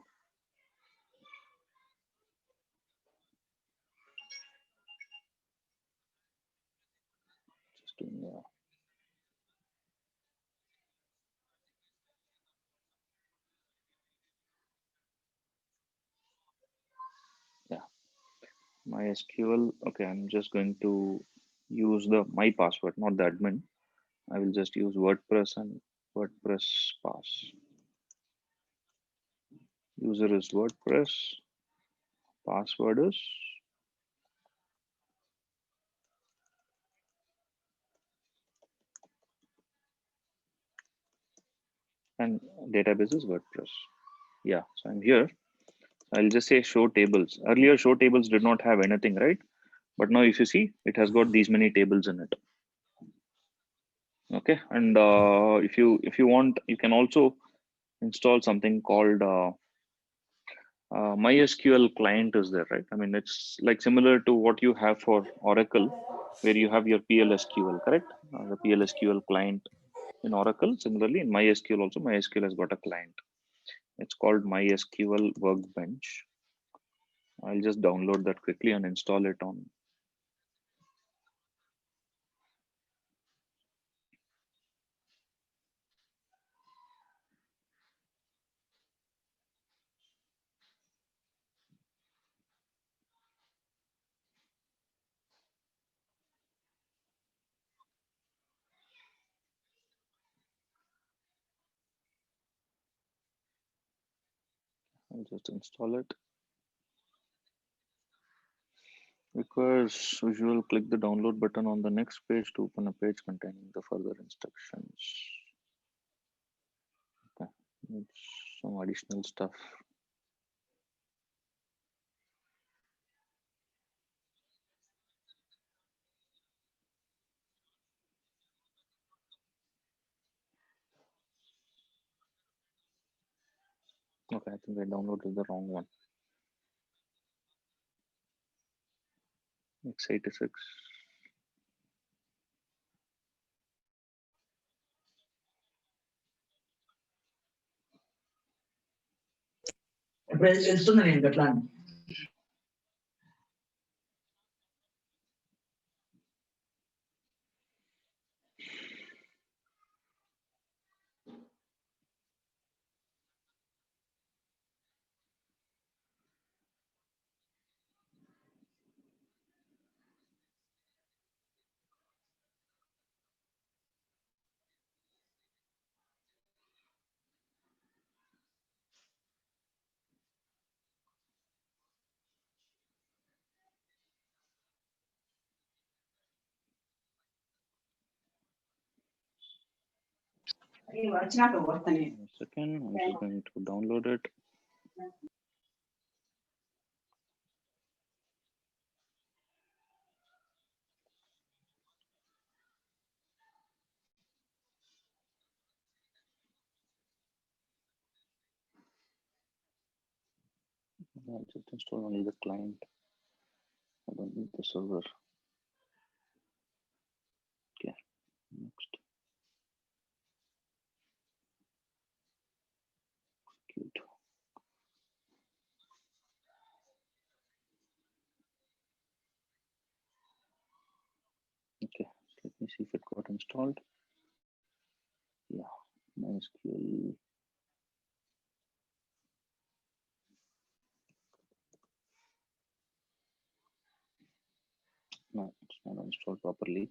Just doing yeah, MySQL. Okay, I'm just going to use my password, not the admin. I will just use WordPress and WordPress pass. User is WordPress. Password is and database is WordPress. Yeah, so I'm here. I'll just say show tables. Earlier, show tables did not have anything, right? But now if you see, it has got these many tables in it. Okay, and if you want, you can also install something called MySQL client is there, right? I mean, it's like similar to what you have for Oracle, where you have your PLSQL, correct? The PLSQL client in Oracle. Similarly, in MySQL also, MySQL has got a client. It's called MySQL Workbench. I'll just download that quickly and install it on. I'll just install it. Because usual, click the download button on the next page to open a page containing the further instructions. Okay, it's some additional stuff. Okay, I think I downloaded the wrong one. x86. వెళ్తున్నాను నేను గట్లా వచ్చినాక వస్తాను A second, I'm just going to download it. I'll just install only the client. I don't need the server. Okay, next. Cute. Okay, let me see if it got installed. Yeah, MySQL. No, it's not installed properly.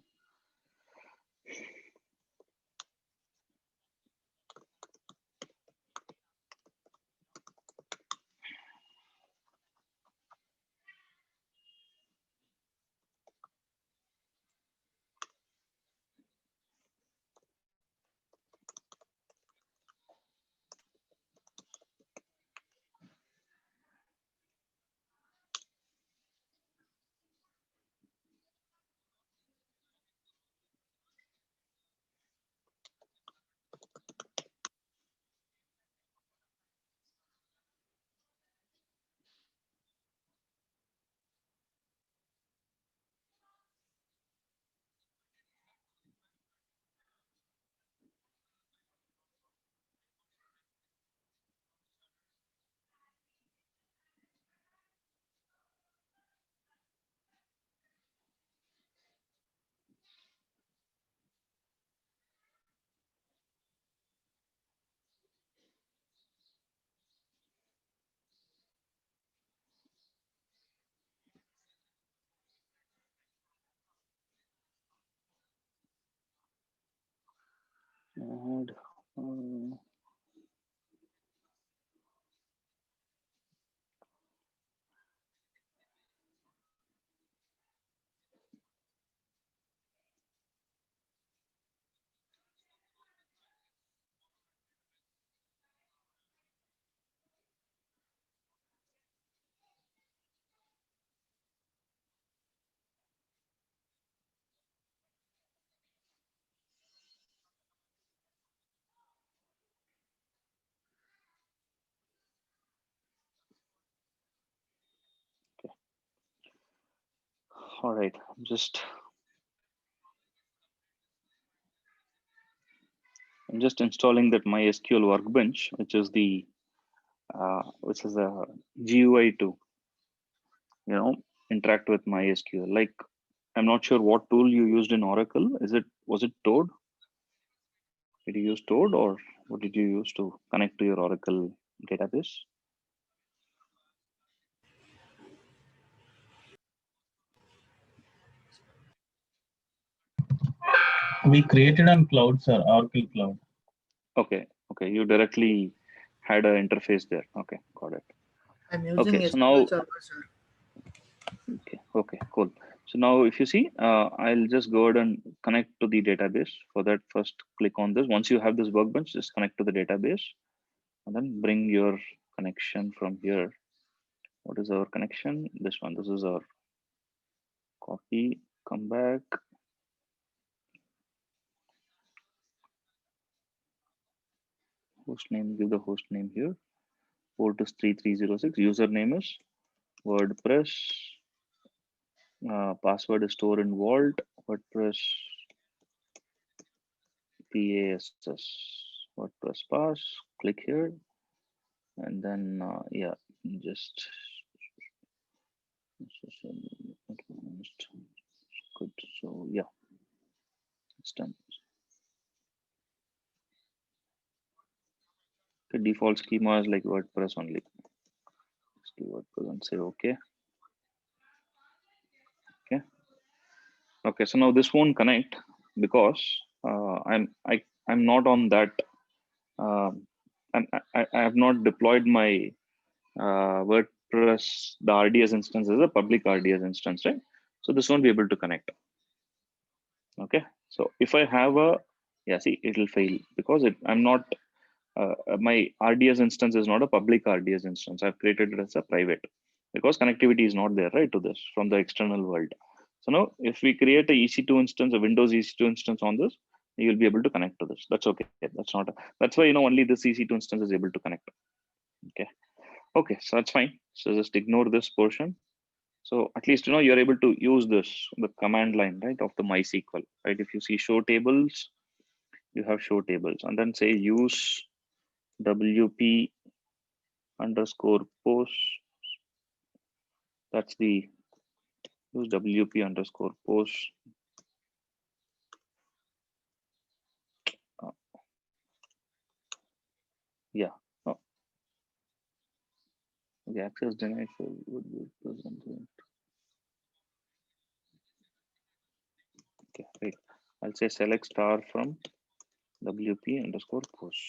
And All right, I'm just installing that MySQL workbench, which is a GUI to interact with MySQL. Like, I'm not sure what tool you used in Oracle. Was it Toad? Did you use Toad, or what did you use to connect to your Oracle database? We created on cloud, sir, Oracle Cloud. Okay, you directly had an interface there. Okay, got it. I'm using Okay, so now, SQL Server, sir. okay, cool. So now if you see, I'll just go ahead and connect to the database. For that, first click on this. Once you have this workbench, just connect to the database and then bring your connection from here. What is our connection? This one. This is our copy. Come back. Host name, give the host name here. Port is 3306. Username is WordPress. Password is stored in Vault. WordPress PASS. WordPress pass. Click here. And then, yeah, just good. So, yeah, it's done. The default schema is like WordPress only. Just do WordPress and say okay. Okay, so now this won't connect because I'm not on that. I have not deployed my WordPress, the RDS instance is a public RDS instance, right? So this won't be able to connect. Okay, so if I have see, it'll fail because I'm not. My RDS instance is not a public RDS instance. I've created it as a private because connectivity is not there, right, to this from the external world. So now if we create a EC2 instance, a Windows EC2 instance on this, you'll be able to connect to this. That's okay. That's why, only this EC2 instance is able to connect. Okay, so that's fine. So just ignore this portion. So at least, you're able to use the command line, right, of the MySQL, right? If you see show tables, you have show tables and then say use WP underscore post. That's the use WP underscore post. Yeah. Oh. The access denied would be presented. Okay, wait. I'll say select star from WP underscore post.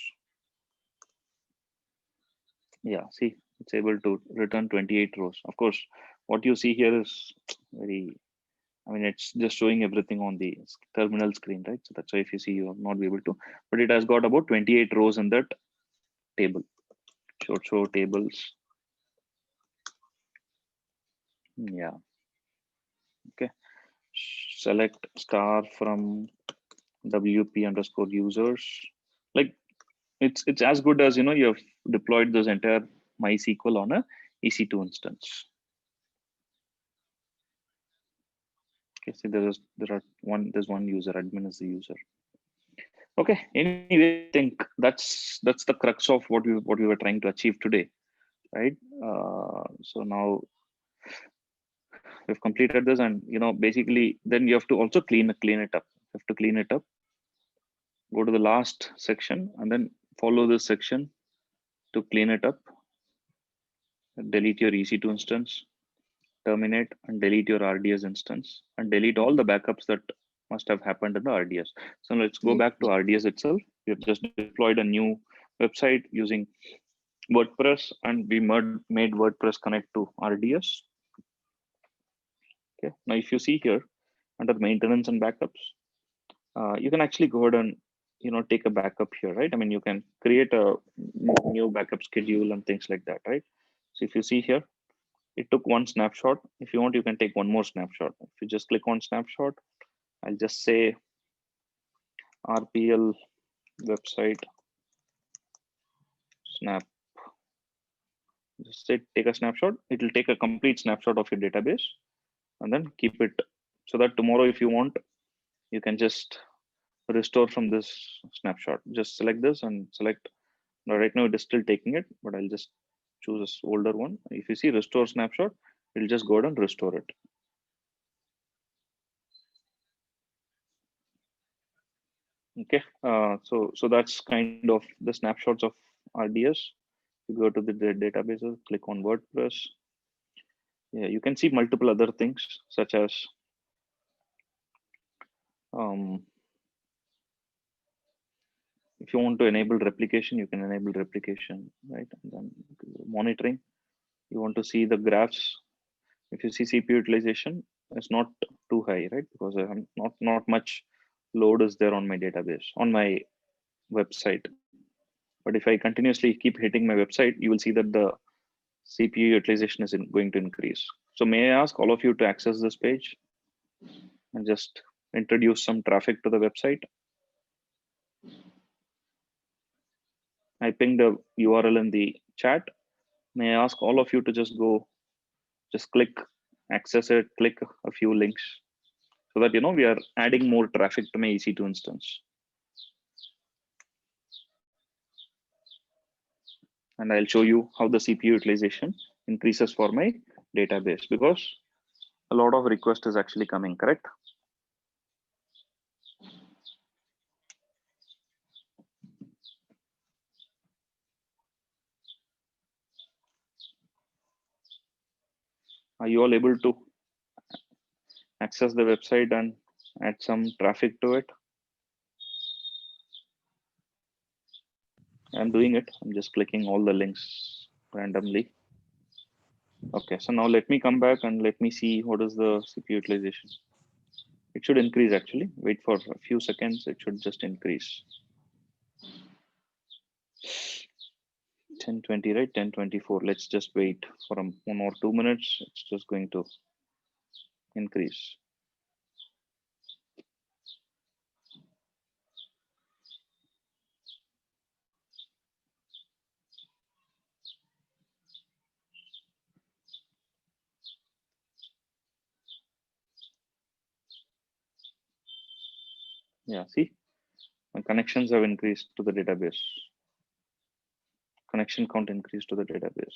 Yeah, see, it's able to return 28 rows. Of course, what you see here is it's just showing everything on the terminal screen, right? So that's why if you see, you will not be able to, but it has got about 28 rows in that table. Show tables. Yeah. Okay. Select star from WP underscore users. Like it's as good as, you have deployed this entire MySQL on a EC2 instance. Okay, see there's one user, admin is the user. Okay, anyway, I think that's the crux of what we were trying to achieve today, right? So now we've completed this, and basically then you have to also clean it up. You have to clean it up. Go to the last section and then follow this section to clean it up. Delete your EC2 instance, terminate and delete your RDS instance, and delete all the backups that must have happened in the RDS. So let's go back to RDS itself. We have just deployed a new website using WordPress, and we made WordPress connect to RDS. Okay, now if you see here under maintenance and backups, you can actually go ahead and take a backup here, right? You can create a new backup schedule and things like that, right? So if you see here, it took one snapshot. If you want, you can take one more snapshot. If you just click on snapshot, I'll just say RPL website snap. Just say take a snapshot. It will take a complete snapshot of your database. and then keep it so that tomorrow, if you want, you can just restore from this snapshot. Just select this and select. Now, right now it is still taking it, but I'll just choose this older one. If you see restore snapshot, it'll just go ahead and restore it. Okay, so that's kind of the snapshots of RDS. You go to the databases, click on WordPress. Yeah, you can see multiple other things such as if you want to enable replication, you can enable replication, right? And then monitoring, you want to see the graphs. If you see CPU utilization, it's not too high, right? Because I'm not much load is there on my database, on my website. But if I continuously keep hitting my website, you will see that the CPU utilization is going to increase. So may I ask all of you to access this page and just introduce some traffic to the website? I pinged the URL in the chat. May I ask all of you to just click, access it, click a few links so that, we are adding more traffic to my EC2 instance. And I'll show you how the CPU utilization increases for my database because a lot of request is actually coming, correct? Are you all able to access the website and add some traffic to it? I'm doing it. I'm just clicking all the links randomly. Okay, so now let me come back and let me see what is the CPU utilization. It should increase actually. Wait for a few seconds. It should just increase. 1020, right? 1024. Let's just wait for 1 or 2 minutes. It's just going to increase. Yeah, see, my connections have increased to the database. Connection count increased to the database.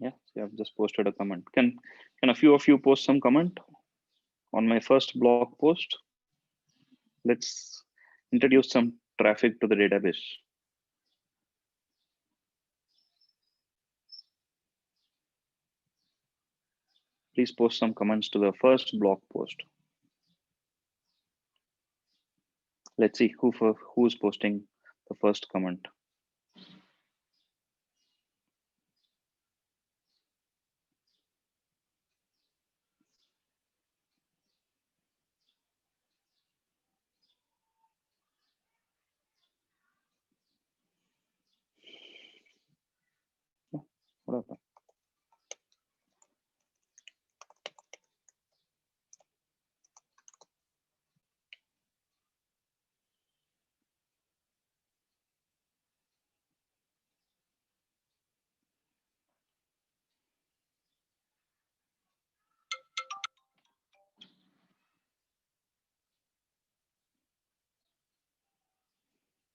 Yeah, see, I've just posted a comment. Can a few of you post some comment on my first blog post? Let's introduce some traffic to the database. Please post some comments to the first blog post. Let's see who's posting the first comment. Oh, what happened?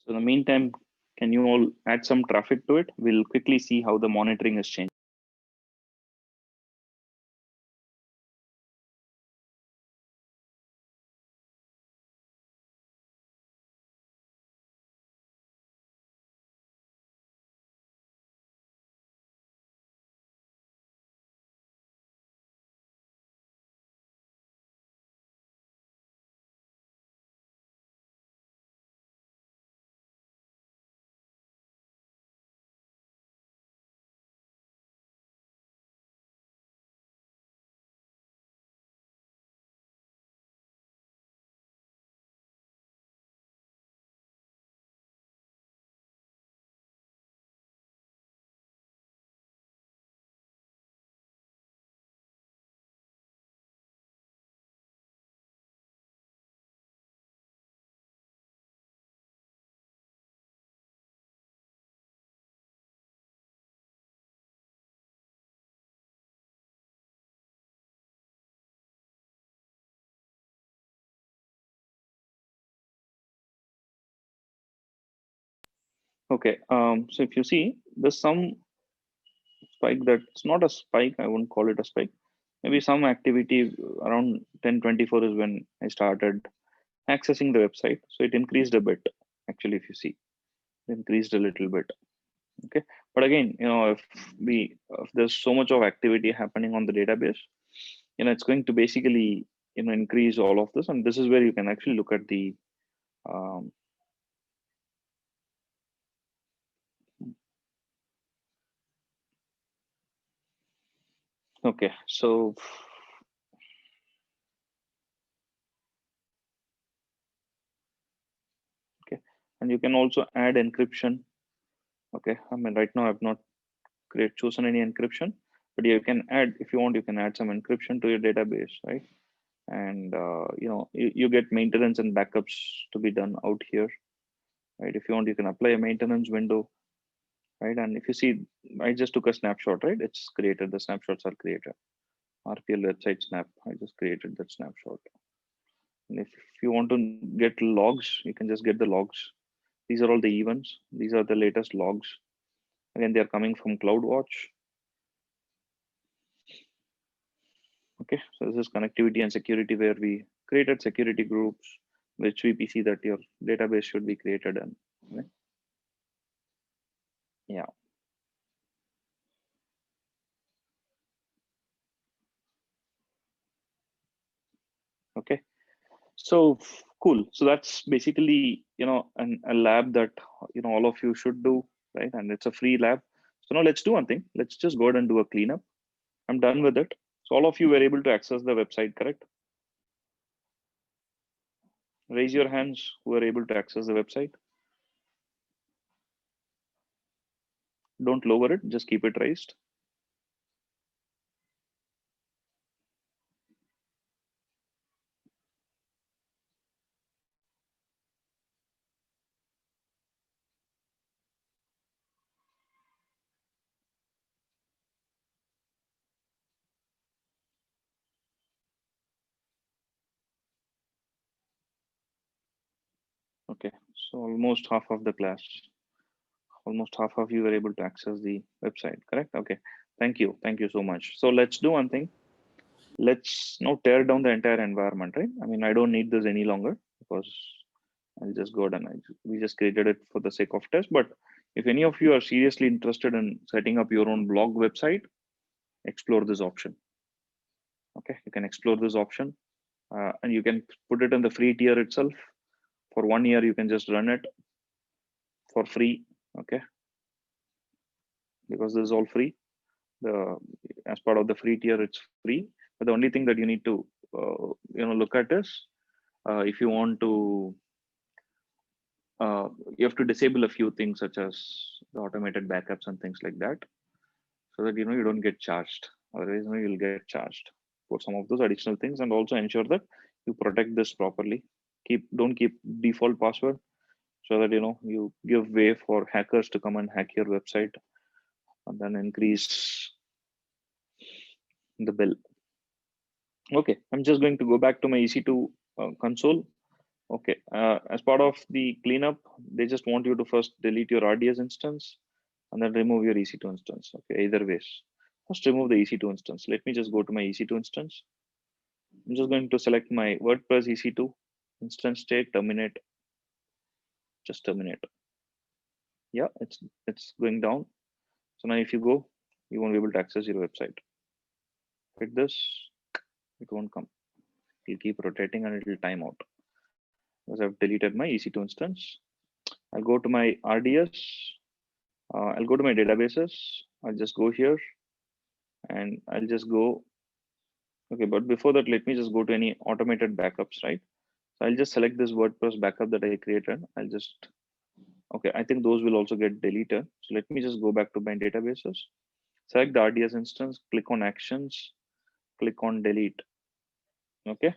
So in the meantime, Can you all add some traffic to it? We'll quickly see how the monitoring has changed. Okay, so if you see, there's some spike that's not a spike. I wouldn't call it a spike. Maybe some activity around 10:24 is when I started accessing the website. So it increased a bit. Actually, if you see, it increased a little bit. Okay, but again, if there's so much of activity happening on the database, it's going to basically increase all of this, and this is where you can actually look at the um, okay, so okay, and you can also add encryption. Okay, I mean right now I've not chosen any encryption, but you can add, if you want, you can add some encryption to your database, right? And you get maintenance and backups to be done out here, right? If you want, you can apply a maintenance window, right? And if you see, I just took a snapshot, right? It's created, the snapshots are created. RPL website snap, I just created that snapshot. And if you want to get logs, you can just get the logs. These are all the events. These are the latest logs. Again, they are coming from CloudWatch. Okay, so this is connectivity and security, where we created security groups, which VPC that your database should be created in. Okay? Yeah. Okay. So cool. So that's basically a lab that all of you should do, right? And it's a free lab. So now let's do one thing. Let's just go ahead and do a cleanup. I'm done with it. So all of you were able to access the website, correct? Raise your hands who are able to access the website. Don't lower it, just keep it raised. Okay, so almost half of the class, almost half of you were able to access the website, correct? Okay, thank you so much. So let's do one thing. Let's now tear down the entire environment, right? I mean, I don't need this any longer because I'll just go ahead and we just created it for the sake of test. But if any of you are seriously interested in setting up your own blog website, explore this option. Okay, you can explore this option, and you can put it in the free tier itself. For 1 year, you can just run it for free. Okay, because this is all free. As part of the free tier, it's free. But the only thing that you need to look at is if you want to you have to disable a few things such as the automated backups and things like that, so that you don't get charged. Otherwise, you'll get charged for some of those additional things. And also ensure that you protect this properly. Don't keep default password, so that you give way for hackers to come and hack your website and then increase the bill. Okay, I'm just going to go back to my EC2 console. Okay, as part of the cleanup, they just want you to first delete your RDS instance and then remove your EC2 instance. Okay, either ways. First remove the EC2 instance. Let me just go to my EC2 instance. I'm just going to select my WordPress EC2 instance state, terminate, just terminate. Yeah, it's going down. So now if you go, you won't be able to access your website. Hit this, it won't come. It'll keep rotating and it'll time out because I've deleted my EC2 instance. I'll go to my RDS. I'll go to my databases. I'll just go here and I'll just go. Okay, but before that, let me just go to any automated backups, right? So I'll just select this WordPress backup that I created. I'll just, okay, I think those will also get deleted. So let me just go back to my databases, select the RDS instance, click on actions, click on delete. Okay.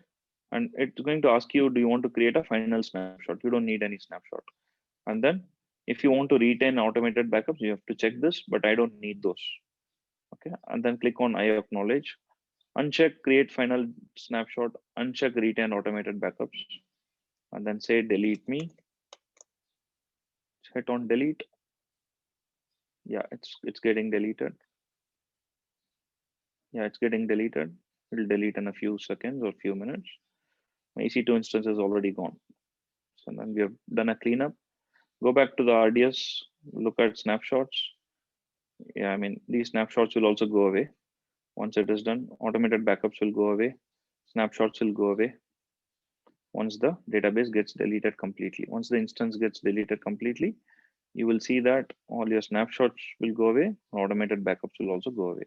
And it's going to ask you, do you want to create a final snapshot? You don't need any snapshot. And then if you want to retain automated backups, you have to check this, but I don't need those. Okay. And then click on I acknowledge, uncheck create final snapshot, uncheck retain automated backups, and then say delete me. Hit on delete. Yeah, it's getting deleted. Yeah, it's getting deleted. It'll delete in a few seconds or few minutes. My EC2 instance is already gone. So then we have done a cleanup. Go back to the RDS, look at snapshots. Yeah, I mean, these snapshots will also go away. Once it is done, automated backups will go away. Snapshots will go away. Once the database gets deleted completely. Once the instance gets deleted completely, you will see that all your snapshots will go away. Automated backups will also go away.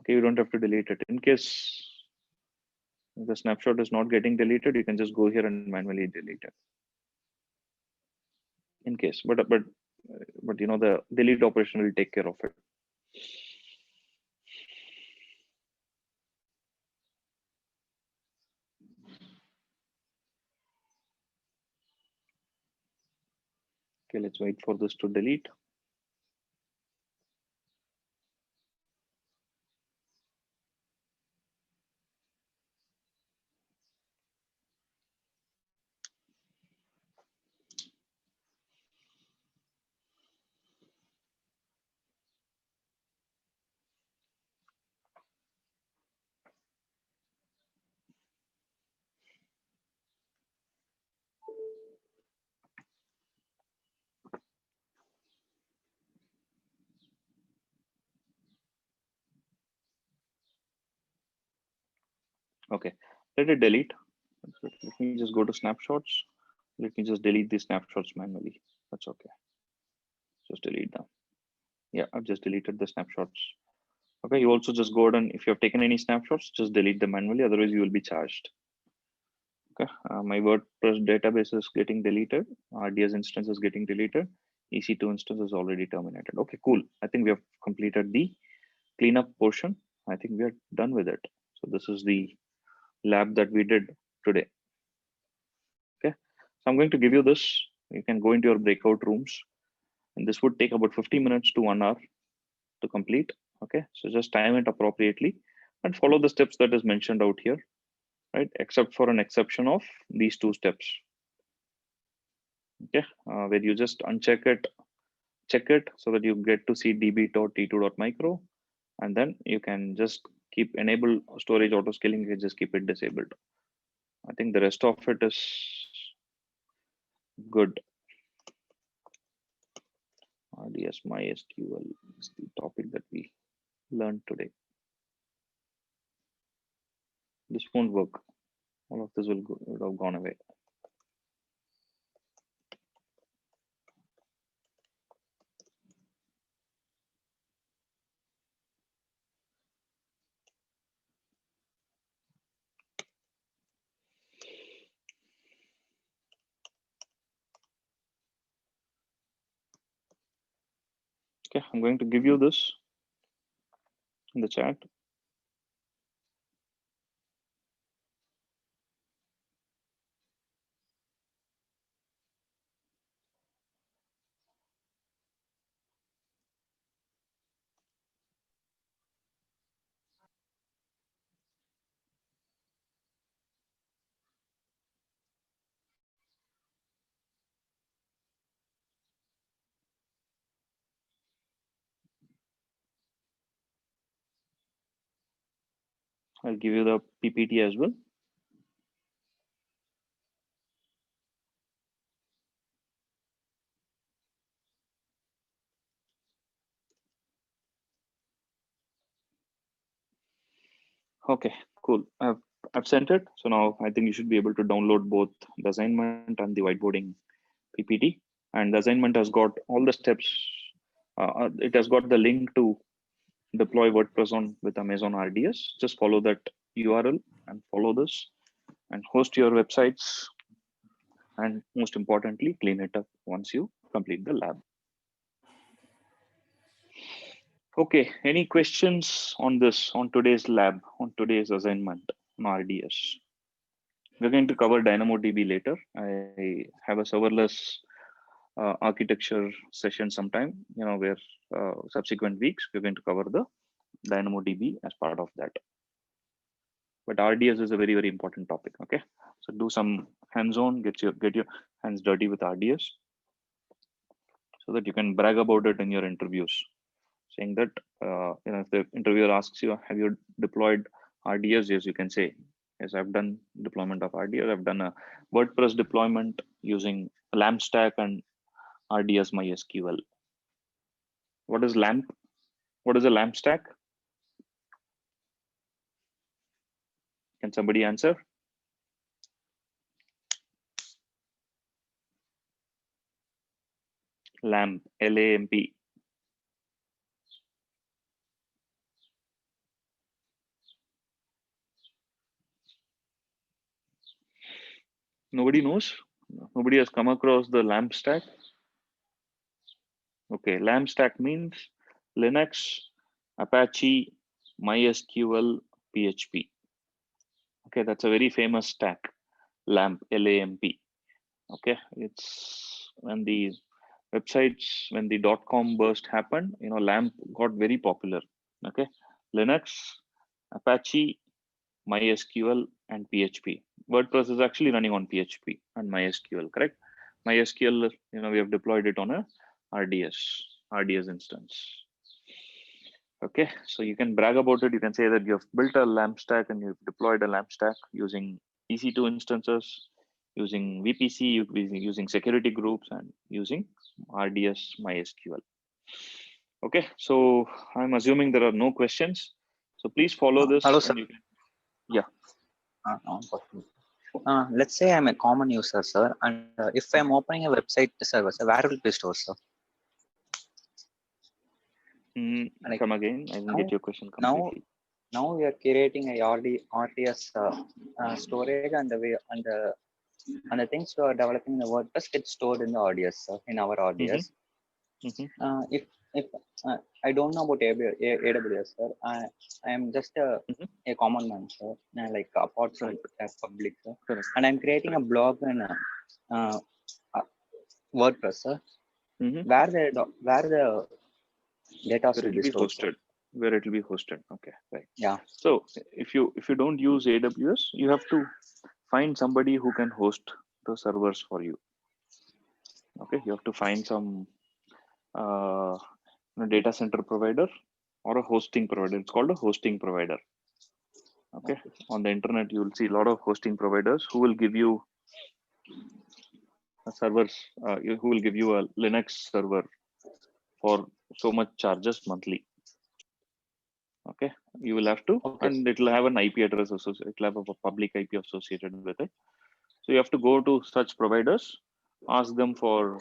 Okay, you don't have to delete it. In case the snapshot is not getting deleted, you can just go here and manually delete it. In case, but you know, the delete operation will take care of it. Okay, let's wait for this to delete. Okay, let it delete. Let me just go to snapshots. Let me just delete these snapshots manually. That's okay. Just delete them. Yeah, I've just deleted the snapshots. Okay, you also just go ahead and if you have taken any snapshots, just delete them manually. Otherwise, you will be charged. Okay, my WordPress database is getting deleted. RDS instance is getting deleted. EC2 instance is already terminated. Okay, cool. I think we have completed the cleanup portion. I think we are done with it. So this is the lab that we did today. Okay, so I'm going to give you this. You can go into your breakout rooms, and this would take about 50 minutes to 1 hour to complete. Okay, so just time it appropriately and follow the steps that is mentioned out here, right? Except for an exception of these two steps. Okay, where you just uncheck it, check it so that you get to see db.t2.micro, and then you can just keep enable storage auto scaling. You can just keep it disabled. I think the rest of it is good. RDS MySQL is the topic that we learned today. This won't work. All of this will have gone away. Okay, I'm going to give you this in the chat. I'll give you the PPT as well. Okay, cool. I've sent it. So now I think you should be able to download both the assignment and the whiteboarding PPT. And the assignment has got all the steps. It has got the link to deploy WordPress on with Amazon RDS. Just follow that URL and follow this and host your websites. And most importantly, clean it up once you complete the lab. Okay, any questions on this, on today's lab, on today's assignment on RDS? We're going to cover DynamoDB later. I have a serverless architecture session sometime, where subsequent weeks we're going to cover the DynamoDB as part of that. But RDS is a very, very important topic. Okay, so do some hands-on, get your hands dirty with RDS, so that you can brag about it in your interviews, saying that if the interviewer asks you, have you deployed RDS? Yes, you can say, yes, I've done deployment of RDS. I've done a WordPress deployment using LAMP stack and RDS MySQL. What is LAMP? What is a LAMP stack? Can somebody answer? LAMP, LAMP. Nobody knows? Nobody has come across the LAMP stack? Okay, LAMP stack means Linux, Apache, MySQL, PHP. Okay, that's a very famous stack, LAMP, LAMP. Okay, it's when the websites, when the .com burst happened, LAMP got very popular. Okay, Linux, Apache, MySQL, and PHP. WordPress is actually running on PHP and MySQL, correct? MySQL, we have deployed it on a RDS instance. Okay, so you can brag about it. You can say that you have built a LAMP stack and you've deployed a LAMP stack using EC2 instances, using VPC, using security groups, and using RDS MySQL. Okay, so I'm assuming there are no questions. So please follow this. Hello, sir. Yeah. Let's say I'm a common user, sir, and if I'm opening a website server, so where will be stored, sir? Come again. I didn't get your question completely. Now we are creating a RDS storage, and the things you are developing in the WordPress get stored in the RDS, sir, in our RDS. If I don't know about AWS, sir, I am just a common man, sir, like apart from public, sir. Correct. And I'm creating a blog in WordPress, sir. Where the data should be hosted. Where it will be hosted. Okay, right. Yeah. So if you don't use AWS, you have to find somebody who can host the servers for you. Okay, you have to find some data center provider or a hosting provider. It's called a hosting provider. Okay, on the internet you will see a lot of hosting providers who will give you servers, who will give you a Linux server for so much charges monthly. Okay, you will have to, and it will have an IP address associated. It will have a public IP associated with it. So you have to go to such providers, ask them for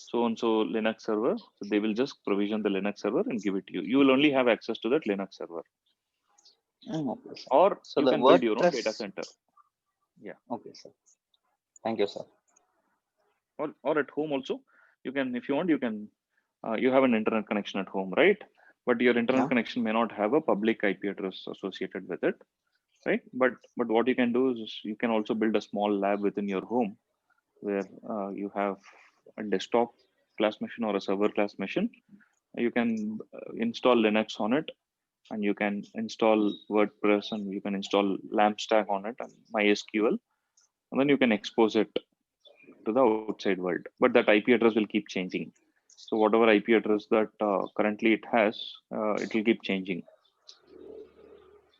so and so Linux server. So they will just provision the Linux server and give it to you. You will only have access to that Linux server. Or so you can build your own data center. Yeah. Okay, sir. Thank you, sir. Or at home also, you can, if you want, you can. You have an internet connection at home, right? But your internet connection may not have a public IP address associated with it, right? But what you can do is you can also build a small lab within your home, where you have a desktop class machine or a server class machine. You can install Linux on it, and you can install WordPress, and you can install LAMP stack on it and MySQL, and then you can expose it to the outside world. But that IP address will keep changing. So whatever IP address that currently it has, it will keep changing.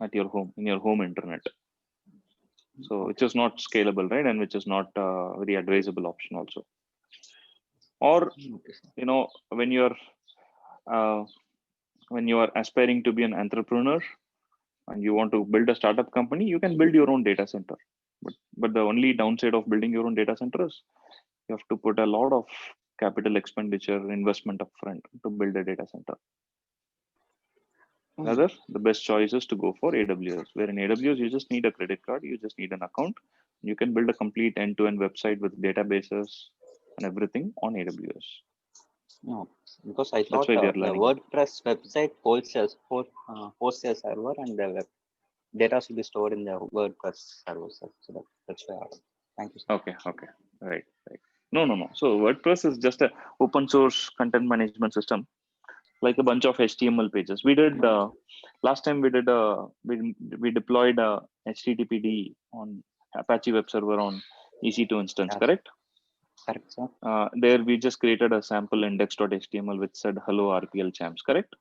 at your home, in your home internet. So which is not scalable, right? And which is not very advisable option also. Or, you know, when you're aspiring to be an entrepreneur and you want to build a startup company, you can build your own data center. But the only downside of building your own data center is you have to put a lot of capital expenditure investment upfront to build a data center. Rather, the best choice is to go for AWS, where in AWS you just need a credit card, you just need an account, you can build a complete end-to-end website with databases and everything on AWS. No, because I That's thought why we are the learning. WordPress website hosts a server and the data should be stored in the WordPress server. So that's why. Thank you, sir. Okay, right. No. So WordPress is just a open source content management system, like a bunch of HTML pages. We did last time. We deployed a HTTPD on Apache web server on EC2 instance. Yes. Correct. Correct, sir. There we just created a sample index.html which said hello RPL champs. Correct.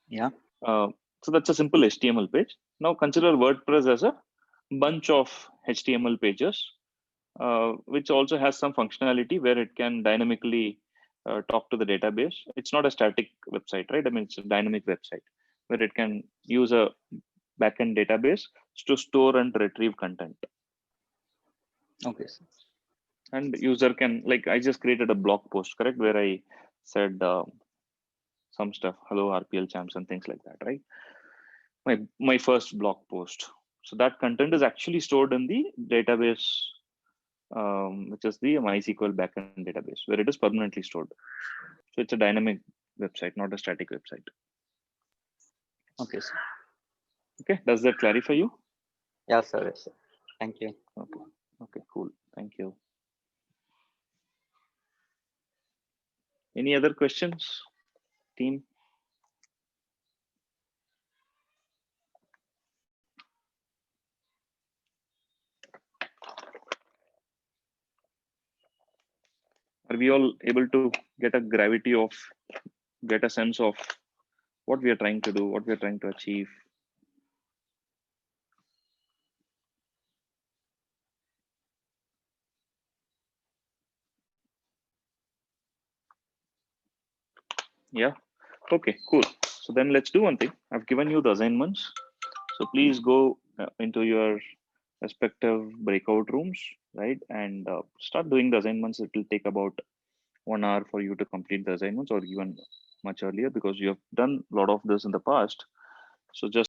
Yeah. So that's a simple HTML page. Now consider WordPress as a bunch of HTML pages, which also has some functionality where it can dynamically talk to the database. It's not a static website, right? I mean, it's a dynamic website where it can use a backend database to store and retrieve content. Okay, sir. And user can, like, I just created a blog post, correct, where I said some stuff, hello RPL champs and things like that, right? My first blog post. So that content is actually stored in the database, which is the MySQL backend database, where it is permanently stored. So it's a dynamic website, not a static website. Okay, sir. Okay, does that clarify you? Yeah, sir. Yes, sir. Thank you. Okay, cool. Thank you. Any other questions, team? Are we all able to get a sense of what we are trying to do, what we are trying to achieve? Yeah. Okay, cool. So then let's do one thing. I've given you the assignments. So please go into your respective breakout rooms, right? And start doing the assignments. It will take about 1 hour for you to complete the assignments, or even much earlier, because you have done a lot of this in the past. So just